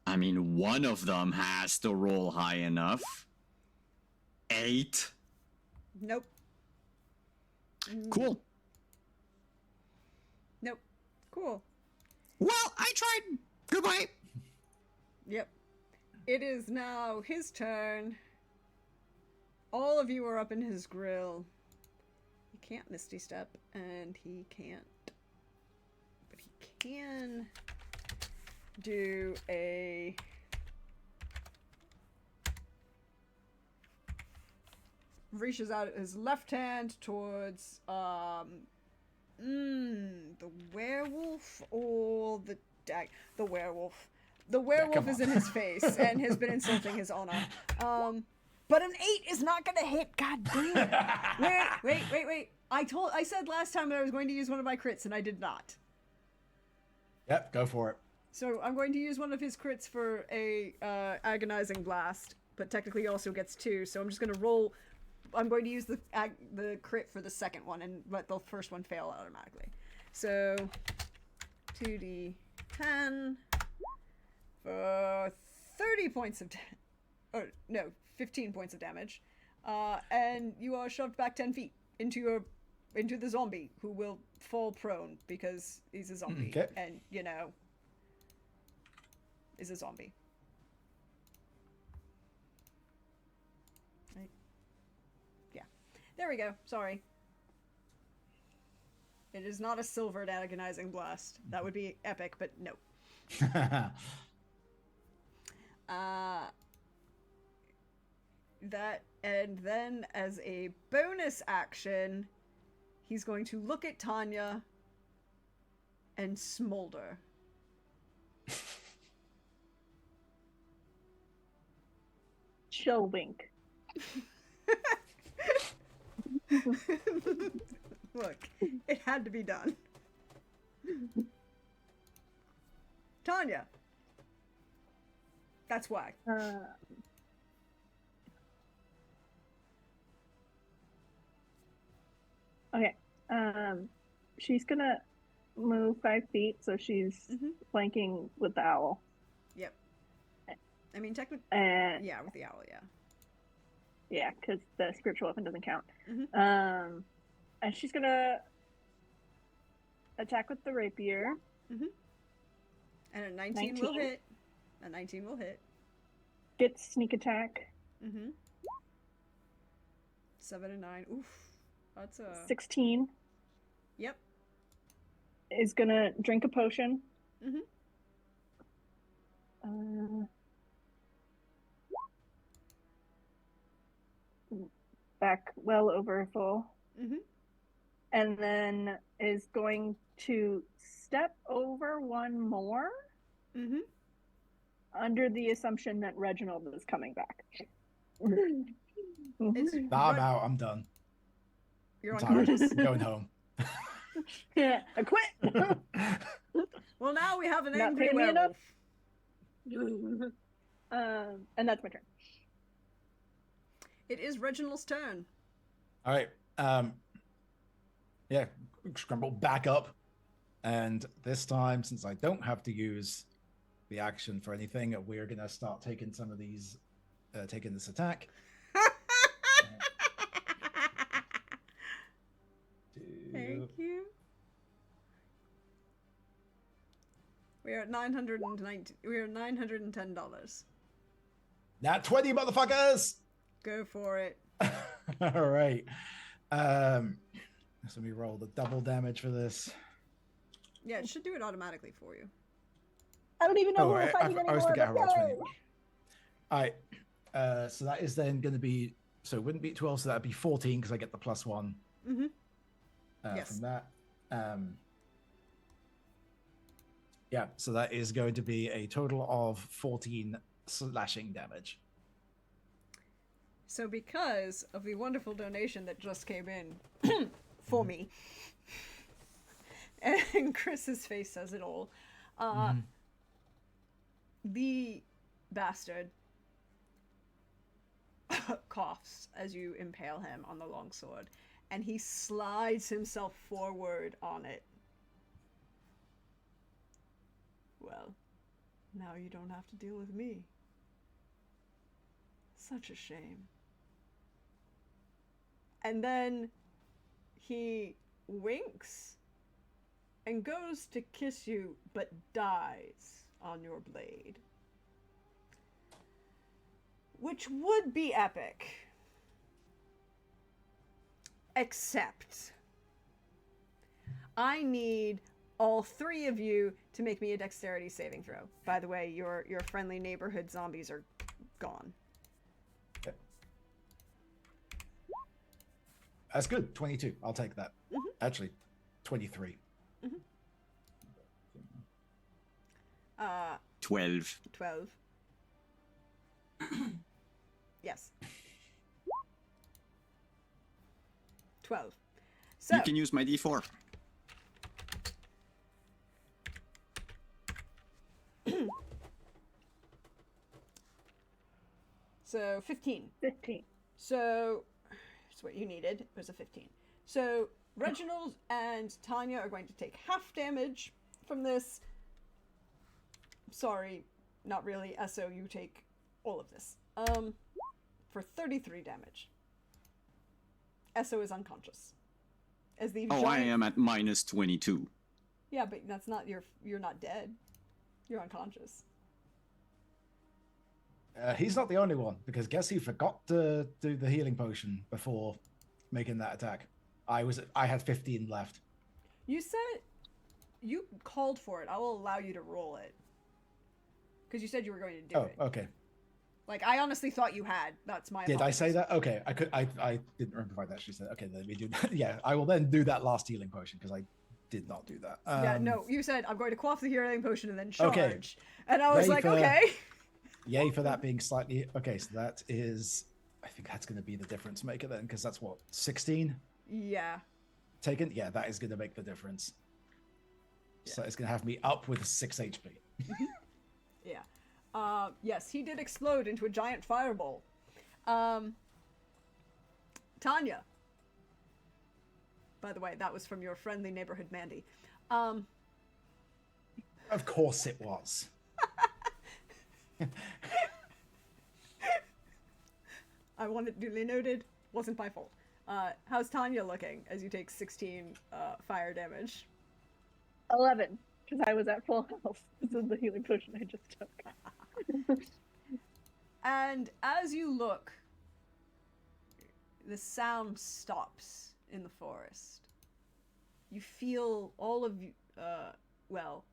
I mean, one of them has to roll high enough. 8. Nope. Cool. Nope. Cool. Well, I tried. Goodbye. Yep. It is now his turn. All of you are up in his grill. He can't Misty Step, and he can't. But he can do a... reaches out his left hand towards the werewolf or the the werewolf. The werewolf come is on. in his face and has been insulting his honor. But an 8 is not gonna hit. God damn it! Wait. I said last time that I was going to use one of my crits, and I did not. Yep, go for it. So I'm going to use one of his crits for a agonizing blast, but technically he also gets 2. So I'm just gonna roll. I'm going to use the crit for the second one and let the first one fail automatically. So 2d10 for 30 points of or no, 15 points of damage, and you are shoved back 10 feet into the zombie, who will fall prone because he's a zombie, Okay. and is a zombie. Right? Yeah, there we go. Sorry. It is not a silvered agonizing blast. That would be epic, but no. That, and then as a bonus action, he's going to look at Tanya and smolder. Chill wink. Look, it had to be done. Tanya. That's why. Okay. She's gonna move 5 feet, so she's Mhm. flanking with the owl. Yep. I mean, technically, And yeah, with the owl, yeah. yeah, because the spiritual weapon doesn't count. Mhm. And she's gonna attack with the rapier. And a 19 will 19. hit. A 19 will hit. Gets sneak attack. 7 and 9. Oof. That's a... 16 Yep. is gonna drink a potion. Mhm. Back well over full. and then is going to step over one more Mm-hmm. under the assumption that Reginald is coming back. It's Nah, I'm out. I'm done. You're I'm tired. unconscious. I'm going home. Yeah, I quit. Well, now we have an Not angry paying me enough. werewolf. And that's my turn. It is Reginald's turn. All right. Yeah, scramble back up. And this time, since I don't have to use the action for anything, we're going to start taking some of these, taking this attack. Thank you. We are at $990. We are $910. Nat 20, motherfuckers! Go for it. All right. So let me roll the double damage for this. Yeah, it should do it automatically for you. I don't even know who we're I fighting always anymore. forget how But to roll 20. yay! All right. So that is then going to be, so it wouldn't be 12, so that'd be 14 because I get the +1 Mm-hmm. Yes. from that. Yeah, so that is going to be a total of 14 slashing damage. So because of the wonderful donation that just came in for me, and Chris's face says it all, the bastard coughs as you impale him on the longsword, and he slides himself forward on it. Well, now you don't have to deal with me. Such a shame. And then he winks and goes to kiss you, but dies on your blade. Which would be epic. Except I need all three of you to make me a dexterity saving throw. By the way, your friendly neighborhood zombies are gone. Okay. That's good. 22. I'll take that. Actually, 23. 12. 12. Yes. 12. So, You can use my D4. so 15. 15. So, that's what you needed. It was a 15. So, Reginald and Tanya are going to take half damage from this. Sorry, not really. So you take all of this. For 33 damage. Esso is unconscious. As the Oh, I giant... am at -22. Yeah, but that's not you're not dead. You're unconscious. He's not the only one, because guess who forgot to do the healing potion before making that attack? I had 15 left. You said you called for it. I will allow you to roll it. Because you said you were going to do it. Okay. Like, I honestly thought you had. That's my Did I say apologies. that? Okay, I didn't remember if I actually said. Okay, then we do that. Yeah, I will then do that last healing potion because I did not do that. Yeah, no, you said I'm going to quaff the healing potion and then charge. Okay. And I was Yay like, for- okay. Yay for that being slightly okay. So that is, I think that's going to be the difference maker then, because that's what 16 Yeah. taken. Yeah, that is going to make the difference. So it's going to have me up with 6 HP. Yeah. Yes, he did explode into a giant fireball. Tanya. By the way, that was from your friendly neighborhood Mandy. Of course it was. I want it duly noted. Wasn't my fault. How's Tanya looking as you take 16 fire damage? 11. Because I was at full health. This is the healing potion I just took. And as you look, the sound stops in the forest. You feel all of you, well,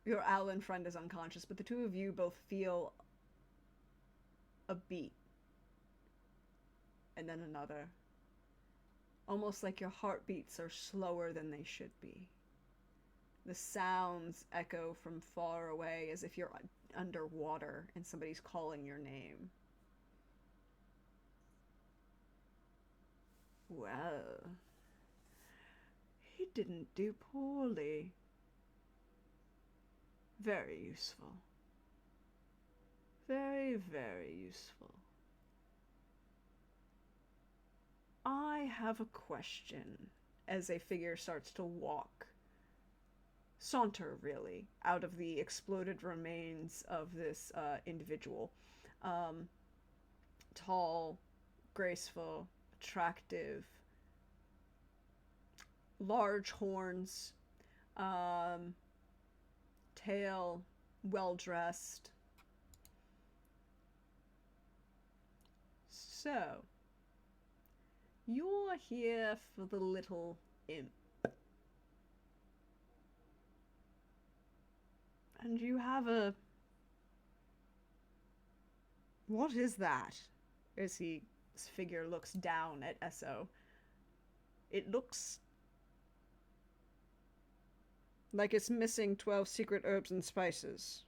your Alan friend is unconscious, but the two of you both feel a beat. And then another. almost like your heartbeats are slower than they should be. The sounds echo from far away as if you're underwater and somebody's calling your name. Well, he didn't do poorly. Very useful. Very, very useful. I have a question as a figure starts to walk. Saunter, really, out of the exploded remains of this individual. Tall, graceful, attractive, large horns, tail, well dressed. So, you're here for the little imp. And you have a... What is that? As his figure looks down at Esso. It looks like it's missing 12 secret herbs and spices.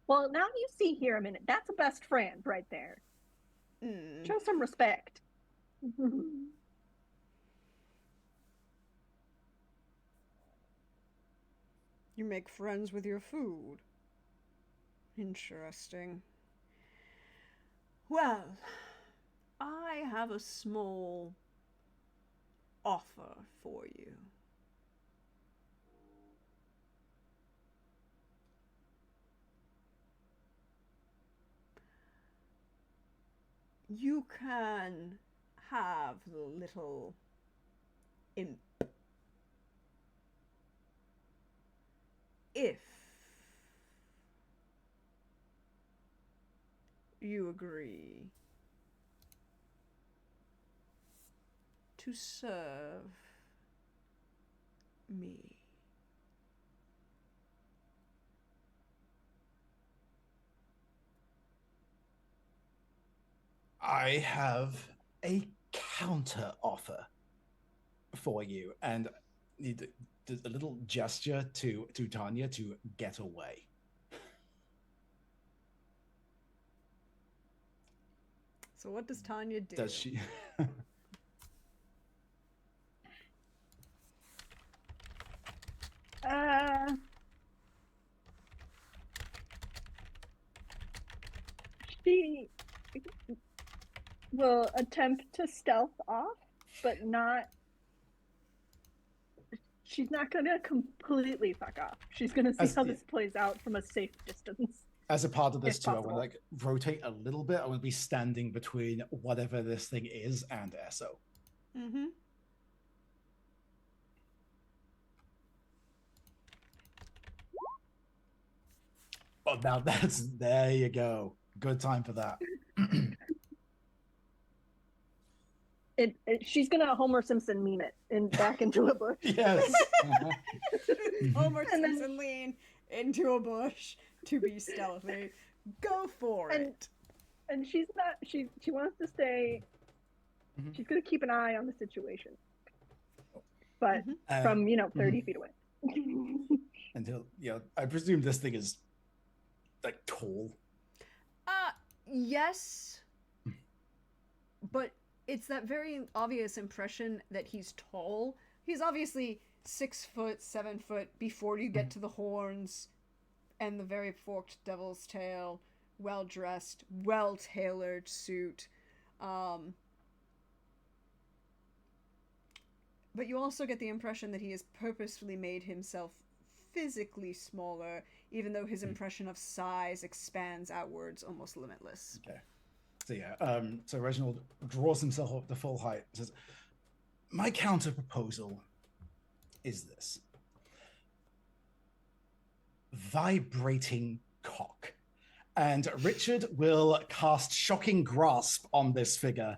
Well, now you see here a minute. That's a best friend right there. Show some respect. You make friends with your food. Interesting. Well, I have a small offer for you. You can have the little imp if you agree to serve me. I have a counter offer for you, and need a little gesture to Tanya to get away. So what does Tanya do? Does she? She will attempt to stealth off, but not. She's not gonna completely fuck off. She's gonna see how this plays out from a safe distance. As a part of this If too, I possible. want to rotate a little bit. I want to be standing between whatever this thing is and Esso. Mm-hmm. Oh, now there you go. Good time for that. She's gonna Homer Simpson meme it and back into a bush. Yes. Homer And then- Simpson lean into a bush to be stealthy. Go for it. And she's not. She wants to stay. Mhm. She's gonna keep an eye on the situation, but Mhm. from 30 feet away. Until I presume this thing is like tall. Yes. But it's that very obvious impression that he's tall. He's obviously 6 foot, 7 foot before you get to the horns and the very forked devil's tail, well dressed, well tailored suit. But you also get the impression that he has purposefully made himself physically smaller, even though his impression of size expands outwards almost limitless. Okay. So so Reginald draws himself up to full height and says, "My counter proposal is this: vibrating cock." And Richard will cast Shocking Grasp on this figure.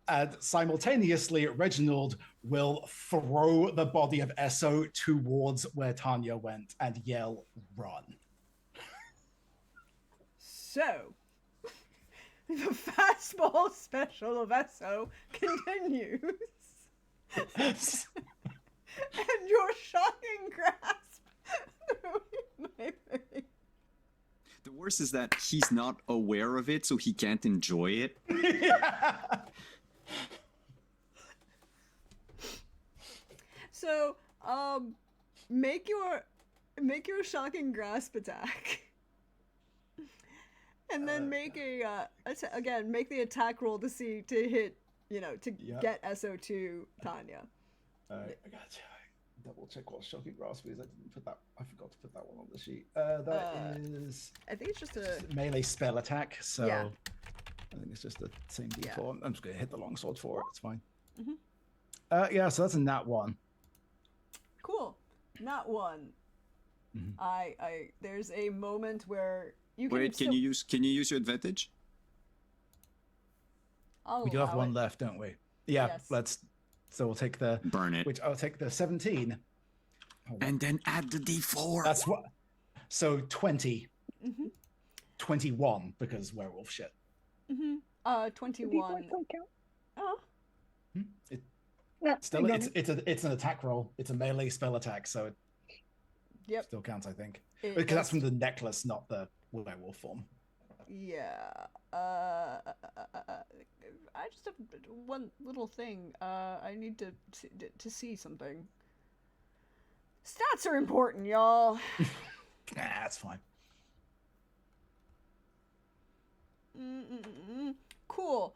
And simultaneously, Reginald will throw the body of Esso towards where Tanya went and yell, "Run." So, The fastball special of Esso continues. And your shocking grasp through my face. The worst is that he's not aware of it, so he can't enjoy it. So, make your shocking grasp attack, and then make again make the attack roll to hit, to Yep. get SO2 Tanya. I got double check what shocking grasp is. I forgot to put that one on the sheet. That is I think it's just a melee spell attack. So Yeah. I think it's just the same Yeah. D4. I'm just gonna hit the longsword for it. It's fine. Mhm. Yeah. So that's a nat one. cool. Not one. Mhm. I there's a moment where you can Wait, can you use your advantage? I'll We do have allow one it. left, don't we? Yeah. Yes. So we'll take the. Burn it. Which I'll take the 17. Hold on. And then add the D4. That's what. So 20. Mhm. 21 because werewolf shit. Mhm. The 21. D4 don't count. Oh, It, No, still, ignore it's me. it's an attack roll. It's a melee spell attack, so it yep. still counts, I think. it Because that's does. from the necklace, not the werewolf form. Yeah. I just have one little thing. I need to see something. Stats are important, y'all. That's fine. Cool.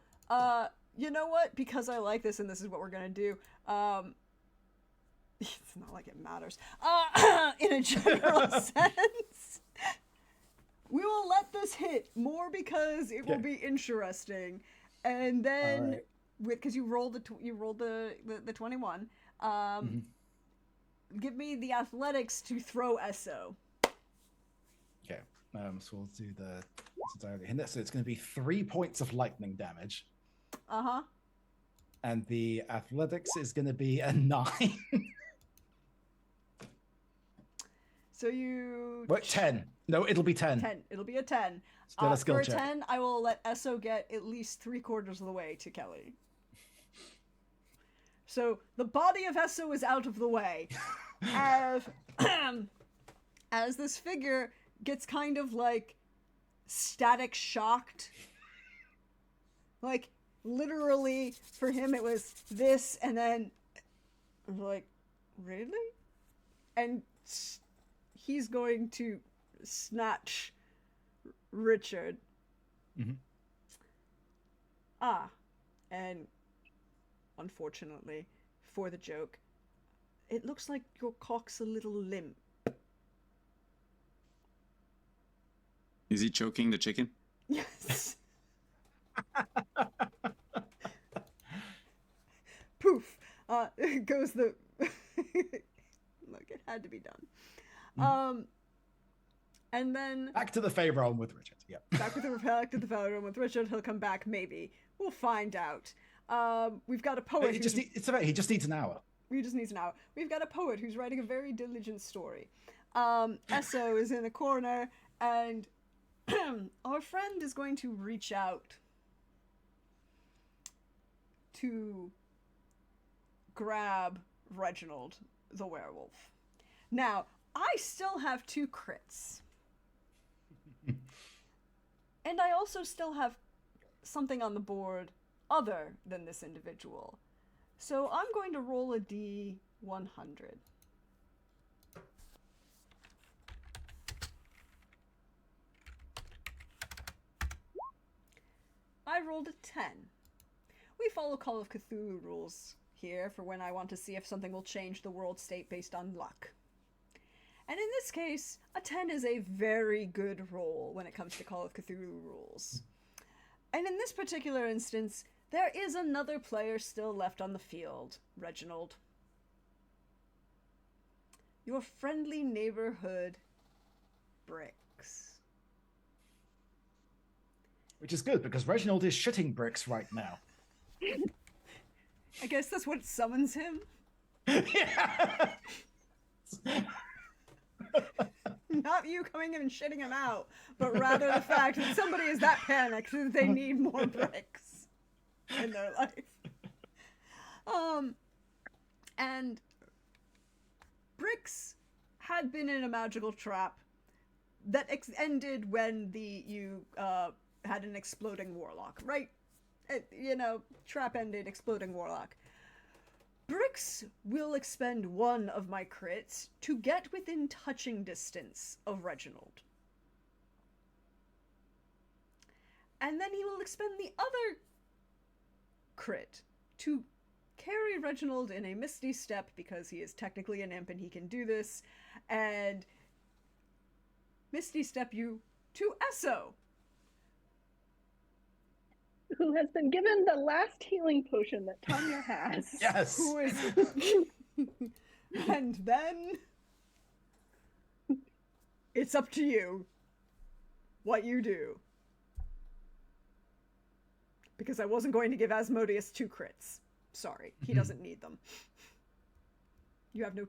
You know what? Because I like this, and this is what we're gonna do. It's not like it matters. In a general sense, we will let this hit more because it will Okay. be interesting, and then Alright. because you rolled the 21. Give me the athletics to throw Esso. Okay. So we'll do the. So it's going to be 3 points of lightning damage, Uh-huh. and the athletics is going to be a 9. So you What? 10. No, it'll be 10. 10. It'll be a 10. Still a skill for a check. 10, I will let Esso get at least 3/4 of the way to Kelly. So the body of Esso is out of the way. as, as this figure gets kind of like static shocked. Like literally for him it was this and then like, really? And he's going to snatch Richard. Mhm. And unfortunately for the joke, it looks like your cock's a little limp. Is he choking the chicken? Yes. Poof. Goes the. Look, it had to be done. And then Back to the Fey realm with Richard. Yep. back to the Valley Room with Richard. He'll come back, maybe. We'll find out. We've got a poet. He just needs an hour. He just needs an hour. We've got a poet who's writing a very diligent story. Esso is in a corner, and our friend is going to reach out to grab Reginald, the werewolf. Now, I still have 2 crits. And I also still have something on the board other than this individual. So I'm going to roll a D100. I rolled a 10. We follow Call of Cthulhu rules here for when I want to see if something will change the world state based on luck. And in this case, a 10 is a very good roll when it comes to Call of Cthulhu rules. And in this particular instance, there is another player still left on the field, Reginald. Your friendly neighborhood bricks. Which is good because Reginald is shitting bricks right now. I guess that's what summons him. Yeah. Not you coming in and shitting him out, but rather the fact that somebody is that panicked that they need more bricks in their life. And bricks had been in a magical trap that ended when you had an exploding warlock, right? Trap ended, exploding warlock. Bricks will expend one of my crits to get within touching distance of Reginald. And then he will expend the other crit to carry Reginald in a misty step, because he is technically an imp and he can do this, and misty step you to Esso, who has been given the last healing potion that Tanya has. Yes. who is and then it's up to you what you do, because I wasn't going to give Asmodeus 2 crits. Sorry, he doesn't need them. You have no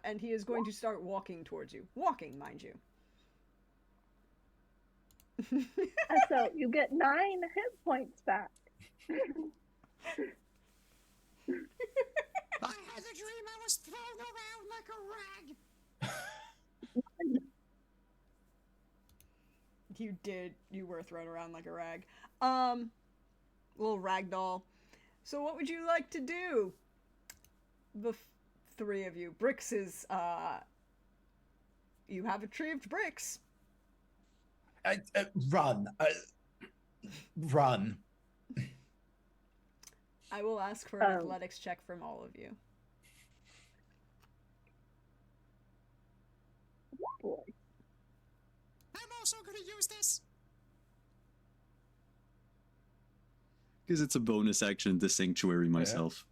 and he is going to start walking towards you. Walking, mind you. So you get 9 hit points back. I had a dream I was thrown around like a rag. You did. You were thrown around like a rag. Little rag doll. So what would you like to do? The 3 of you. Bricks is, you have retrieved Bricks. Run. Run. I will ask for an athletics check from all of you. Boy. I'm also gonna use this. Because it's a bonus action to sanctuary myself.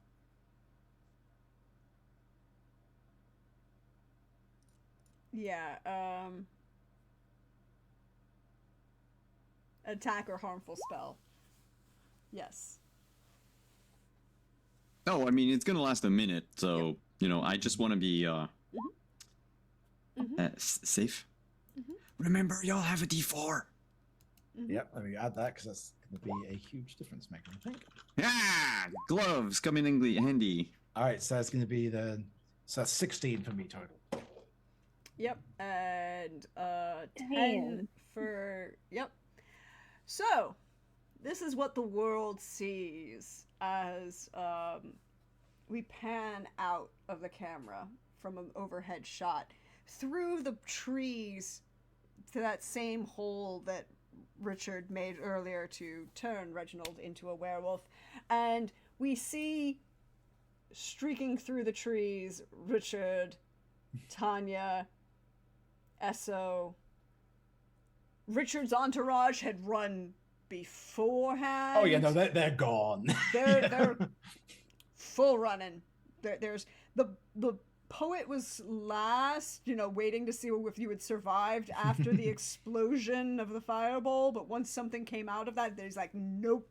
Yeah, attack or harmful spell. Yes. Oh, I mean, it's gonna last a minute, so, I just want to be, safe. Remember, y'all have a D4. Yep, let me add that because that's going to be a huge difference maker, I think. Yeah! Gloves come in handy. All right, so that's going to be so that's 16 for me total. Yep, and 10 Damn. for So, this is what the world sees as we pan out of the camera from an overhead shot through the trees to that same hole that Richard made earlier to turn Reginald into a werewolf, and we see streaking through the trees Richard, Tanya, Esso. Richard's entourage had run beforehand. Oh yeah, no, they're gone. They're full running. There's the poet was last, waiting to see if you had survived after the explosion of the fireball, but once something came out of that, there's like, nope,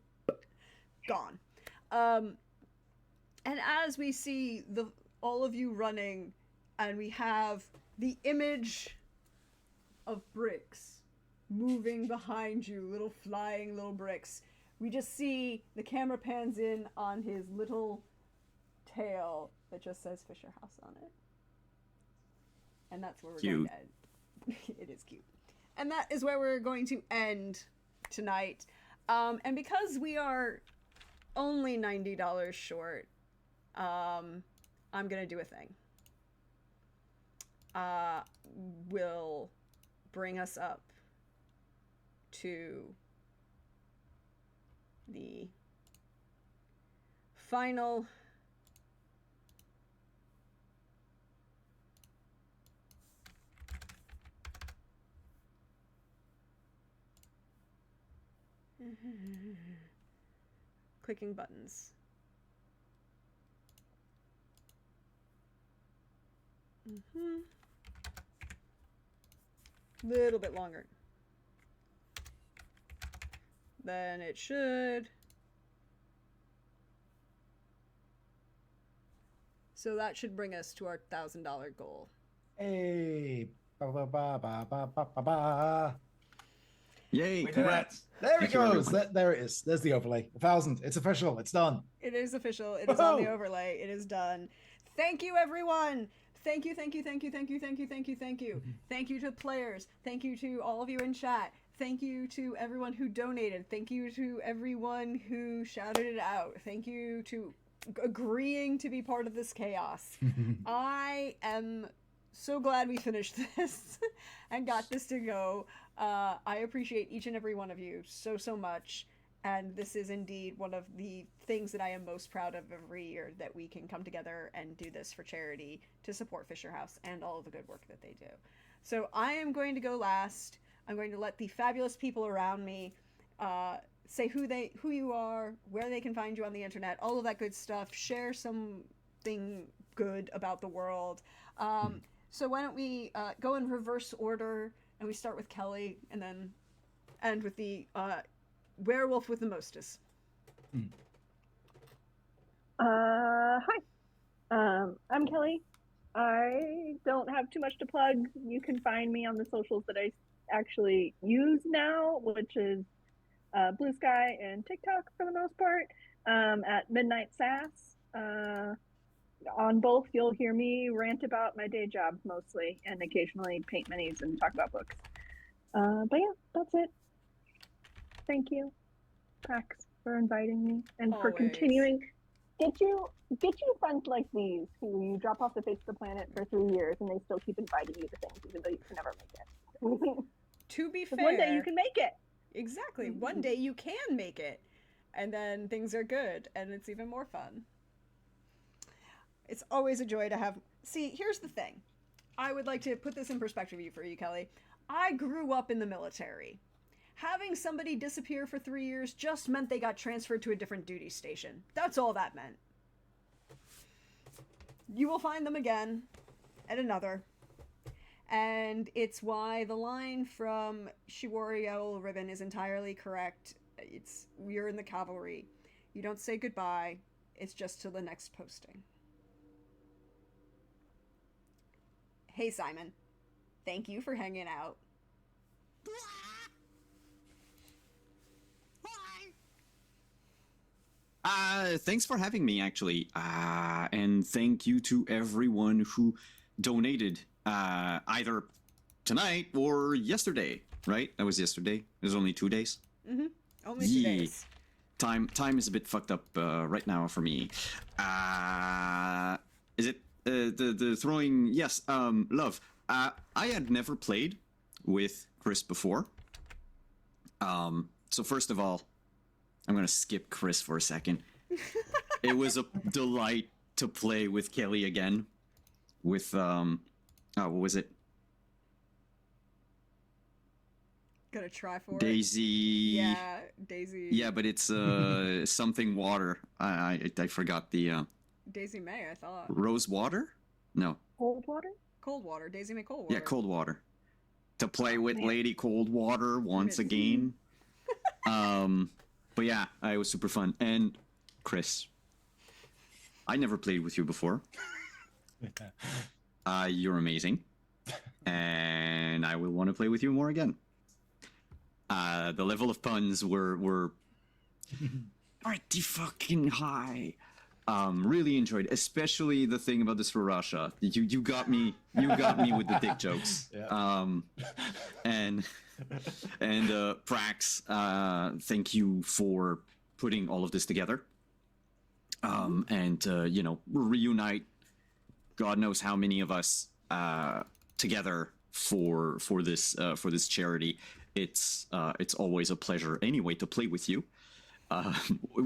gone. And as we see all of you running, and we have the image of Bricks moving behind you, little flying little bricks, we just see the camera pans in on his little tail that just says Fisher House on it. And that's where we're going to end. It is cute. And that is where we're going to end tonight. And because we are only $90 short, I'm going to do a thing. Will bring us up to the final clicking buttons. Little bit longer than it should. So that should bring us to our $1,000 goal. Hey, Ba, ba, ba, ba, ba, ba, ba, ba. Yay! We did it. Congrats. There it Thank you, goes. everyone. There it is. There's the overlay. 1,000. It's official. It's done. It is official. It is on the Woohoo! overlay. It is done. Thank you, everyone. Thank you, thank you, thank you, thank you, thank you, thank you, thank you. Thank you to players. Thank you to all of you in chat. Thank you to everyone who donated. Thank you to everyone who shouted it out. Thank you to agreeing to be part of this chaos. I am so glad we finished this and got this to go. I appreciate each and every one of you so, so much. And this is indeed one of the things that I am most proud of every year, that we can come together and do this for charity to support Fisher House and all of the good work that they do. So I am going to go last. I'm going to let the fabulous people around me say who you are, where they can find you on the internet, all of that good stuff. Share something good about the world. So why don't we go in reverse order, and we start with Kelly, and then end with the werewolf with the mostest. Hi. I'm Kelly. I don't have too much to plug. You can find me on the socials that I actually use now, which is Blue Sky and TikTok for the most part, at Midnight Sass. On both, you'll hear me rant about my day job mostly, and occasionally paint minis and talk about books. But yeah, that's it. Thank you, Pax, for inviting me and for Always. continuing. Get you friends like these who you drop off the face of the planet for 3 years and they still keep inviting you to things even though you can never make it. To be 'Cause fair, one day you can make it. Exactly. One day you can make it, and then things are good, and it's even more fun. It's always a joy to have. See, here's the thing. I would like to put this in perspective for you, Kelly. I grew up in the military. Having somebody disappear for 3 years just meant they got transferred to a different duty station. That's all that meant. You will find them again at another. And it's why the line from Shiwari Owl Ribbon is entirely correct. It's, we're in the cavalry. You don't say goodbye. It's just till the next posting. Hey, Simon. Thank you for hanging out. Thanks for having me, actually. And thank you to everyone who donated, either tonight or yesterday, right? That was yesterday. It was only 2 days. Mm-hmm. Only 2 Yeah. days. Time is a bit fucked up right now for me. Is it the throwing? Yes. Love. I had never played with Chris before. So first of all, I'm gonna skip Chris for a second. It was a delight to play with Kelly again. With what was it? Gonna try for it. Daisy. Yeah, Daisy. Yeah, but it's something water. I forgot the Daisy May, I thought. rose water. No. Cold water? Cold water. Daisy May Cold Water. Yeah, cold water. To play with man. Lady Coldwater once Yes. again. But yeah, it was super fun. And Chris, I never played with you before. You're amazing, and I will want to play with you more again. The level of puns were pretty fucking high. Really enjoyed, especially the thing about the Sriracha. You got me with the dick jokes. Yeah. And Prax, thank you for putting all of this together. And reunite God knows how many of us together for this charity. It's always a pleasure anyway to play with you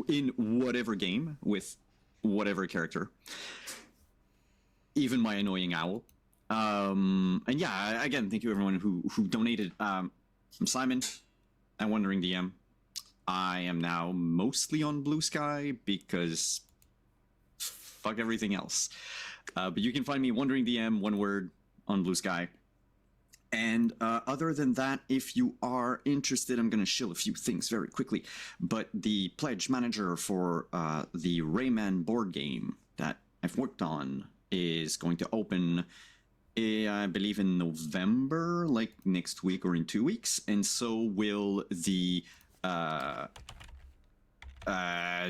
in whatever game with whatever character, even my annoying owl. And yeah, again, thank you everyone who donated. I'm Simon. I'm Wandering DM. I am now mostly on Blue Sky because fuck everything else. But you can find me Wandering DM, one word, on Blue Sky. And other than that, if you are interested, I'm going to shill a few things very quickly. But the pledge manager for the Rayman board game that I've worked on is going to open I believe in November, like next week or in 2 weeks, and so will the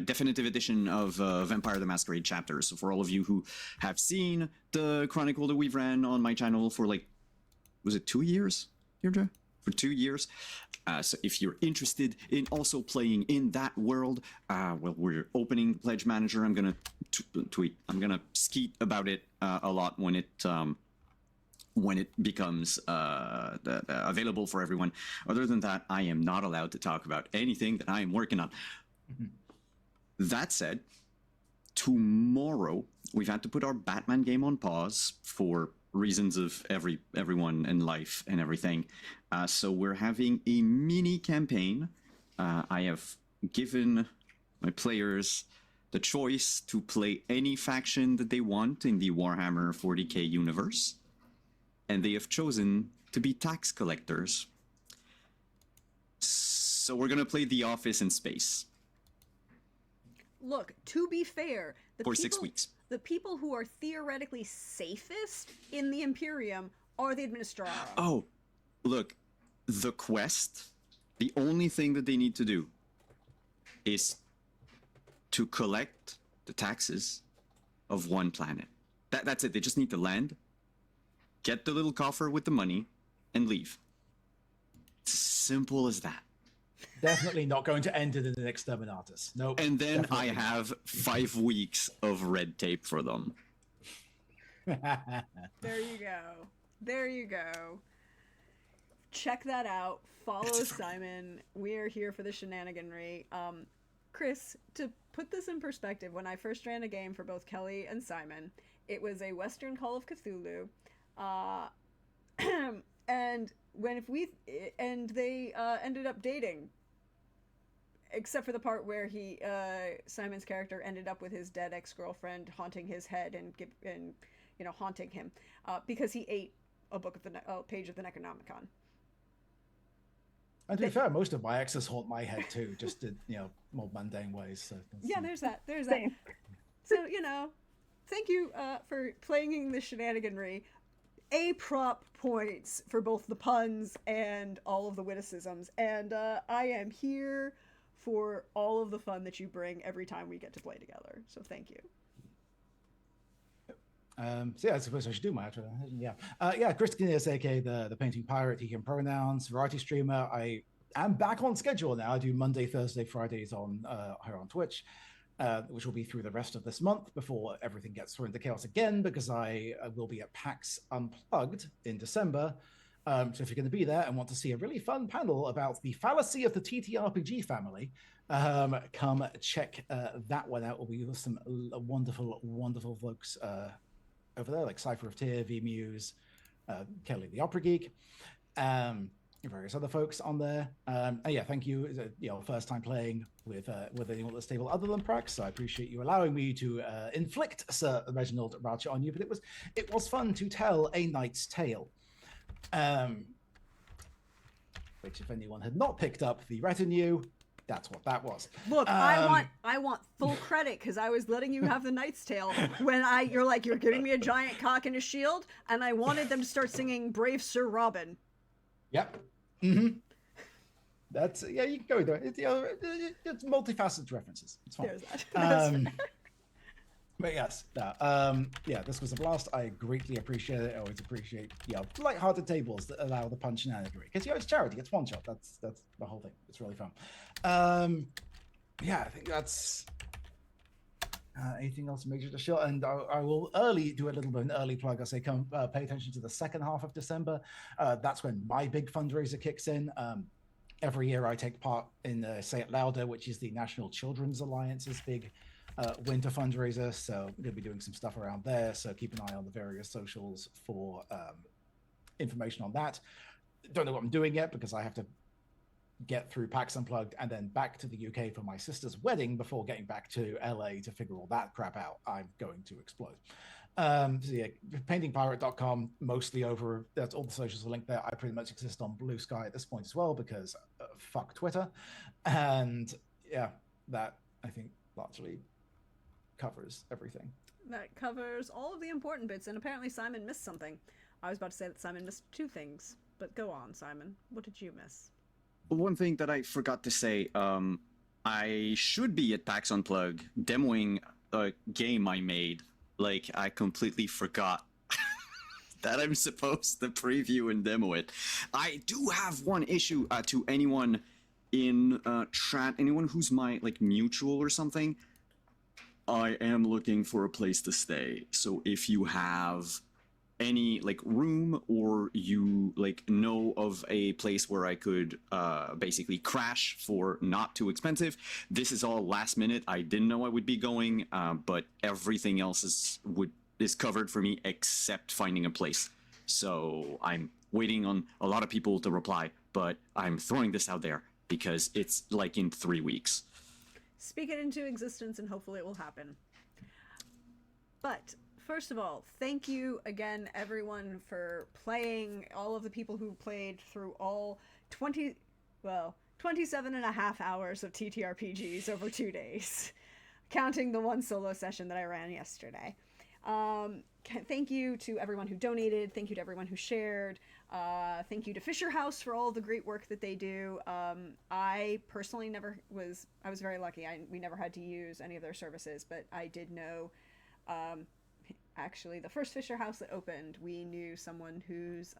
definitive edition of Vampire the Masquerade chapters. So for all of you who have seen the chronicle that we've ran on my channel for like, was it 2 years, Deirdre? For 2 years. So if you're interested in also playing in that world, well, we're opening Pledge Manager. I'm gonna tweet. I'm gonna skeet about it a lot when it becomes available for everyone. Other than that, I am not allowed to talk about anything that I am working on. That said, tomorrow we've had to put our Batman game on pause for reasons of everyone and life and everything. So we're having a mini campaign. I have given my players the choice to play any faction that they want in the Warhammer 40k universe, and they have chosen to be tax collectors. So we're gonna play The Office in space Look, to be fair, for 6 weeks. The people who are theoretically safest in the Imperium are the Administrara. Oh, look, the quest, the only thing that they need to do is to collect the taxes of one planet. That's it. They just need to land, get the little coffer with the money, and leave. It's as simple as that. Definitely not going to end it in an exterminatus. Nope. And then definitely I have 5 weeks of red tape for them. There you go. There you go. Check that out. Follow Simon. We are here for the shenaniganry. Chris, to put this in perspective, when I first ran a game for both Kelly and Simon, it was a Western Call of Cthulhu. And they ended up dating, except for the part where Simon's character ended up with his dead ex-girlfriend haunting his head and haunting him because he ate a page of the Necronomicon. And to be fair, most of my exes haunt my head too, just in more mundane ways. So yeah, there's that. Same. So thank you for playing the shenaniganry. A-prop points for both the puns and all of the witticisms, and I am here for all of the fun that you bring every time we get to play together. So thank you. So yeah, I suppose I should do my outro. Yeah, Chris Guinness, aka the Painting Pirate, he can pronouns, variety streamer. I am back on schedule now. I do Monday, Thursday, Fridays on here on Twitch, which will be through the rest of this month before everything gets thrown into chaos again, because I will be at PAX Unplugged in December. So if you're going to be there and want to see a really fun panel about the fallacy of the TTRPG family, come check that one out. We'll be with some wonderful, wonderful folks over there, like Cypher of Tyr, V-Muse, Kelly the Opera Geek, various other folks on there. And yeah, thank you. First time playing with anyone at this table other than Prax, so I appreciate you allowing me to inflict Sir Reginald Ratchet on you. But it was fun to tell a knight's tale. Which, if anyone had not picked up the retinue, that's what that was. Look, I want full credit because I was letting you have the Knight's Tale when you're giving me a giant cock and a shield, and I wanted them to start singing "Brave Sir Robin." Yep. Mm-hmm. That's you can go there. It's multifaceted references. It's fine. There's that. But yes, this was a blast. I greatly appreciate it. I always appreciate light-hearted tables that allow the punch shenaniganry, because it's charity. It's one shot. That's the whole thing. It's really fun. I think that's anything else major to show. And I will do a little bit of an early plug. I say come pay attention to the second half of December. That's when my big fundraiser kicks in. Every year I take part in Say It Louder, which is the National Children's Alliance's big winter fundraiser, so we're going to be doing some stuff around there, so keep an eye on the various socials for information on that. Don't know what I'm doing yet because I have to get through PAX Unplugged and then back to the UK for my sister's wedding before getting back to LA to figure all that crap out. I'm going to explode. Paintingpirate.com, mostly over, that's all the socials are linked there. I pretty much exist on Blue Sky at this point as well because fuck Twitter. And yeah, that I think largely covers everything. That covers all of the important bits, and apparently Simon missed something. I was about to say that Simon missed two things, but go on, Simon. What did you miss? One thing that I forgot to say, I should be at PAX Unplugged demoing a game I made. Like, I completely forgot that I'm supposed to preview and demo it. I do have one issue to anyone in chat, anyone who's my, like, mutual or something. I am looking for a place to stay. So if you have any like room or you like know of a place where I could basically crash for not too expensive, this is all last minute. I didn't know I would be going, but everything else is covered for me except finding a place. So I'm waiting on a lot of people to reply, but I'm throwing this out there because it's like in 3 weeks. Speak it into existence and hopefully it will happen. But first of all, thank you again, everyone, for playing, all of the people who played through all 27 and a half hours of TTRPGs over 2 days, counting the one solo session that I ran yesterday. Thank you to everyone who donated. Thank you to everyone who shared. Thank you to Fisher House for all the great work that they do. I personally I was very lucky. We never had to use any of their services, but I did know, actually the first Fisher House that opened, we knew someone who's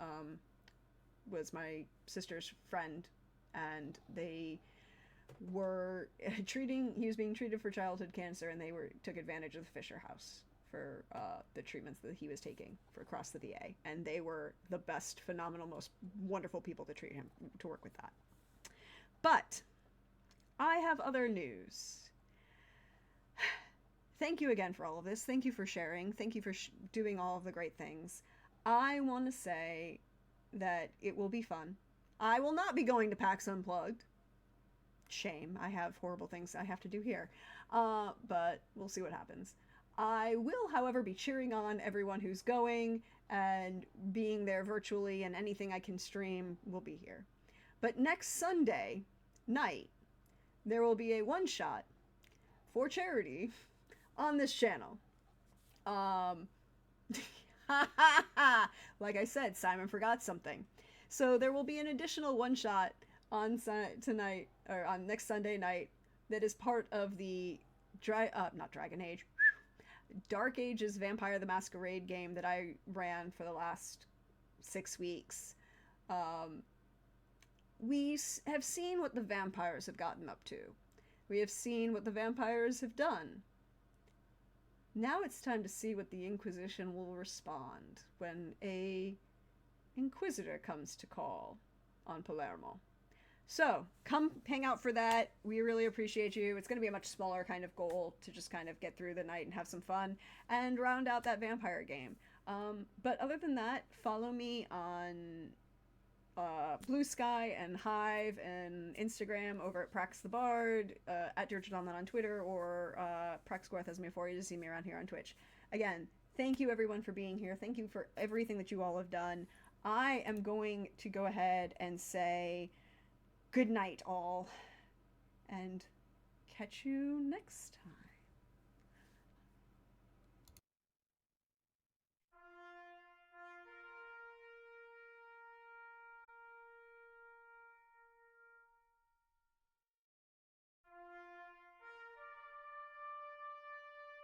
was my sister's friend, and they were he was being treated for childhood cancer, and they took advantage of the Fisher House for the treatments that he was taking for across the VA, and they were the best, phenomenal, most wonderful people to work with that. But I have other news. Thank you again for all of this. Thank you for sharing. Thank you for doing all of the great things. I want to say that it will be fun. I will not be going to PAX Unplugged. Shame. I have horrible things I have to do here. But we'll see what happens. I will, however, be cheering on everyone who's going and being there virtually, and anything I can stream will be here. But next Sunday night, there will be a one-shot for charity on this channel. Like I said, Simon forgot something. So there will be an additional one-shot on tonight, or on next Sunday night, that is part of the not Dragon Age, Dark Ages Vampire the Masquerade game that I ran for the last 6 weeks. We have seen what the vampires have gotten up to. We have seen what the vampires have done. Now it's time to see what the Inquisition will respond when a Inquisitor comes to call on Palermo. So, come hang out for that. We really appreciate you. It's going to be a much smaller kind of goal to just kind of get through the night and have some fun and round out that vampire game. But other than that, follow me on Blue Sky and Hive and Instagram over at Prax the Bard, at Georgia Donlan on Twitter, or Praxgorth as Mephoria to see me around here on Twitch. Again, thank you everyone for being here. Thank you for everything that you all have done. I am going to go ahead and say good night all, and catch you next time.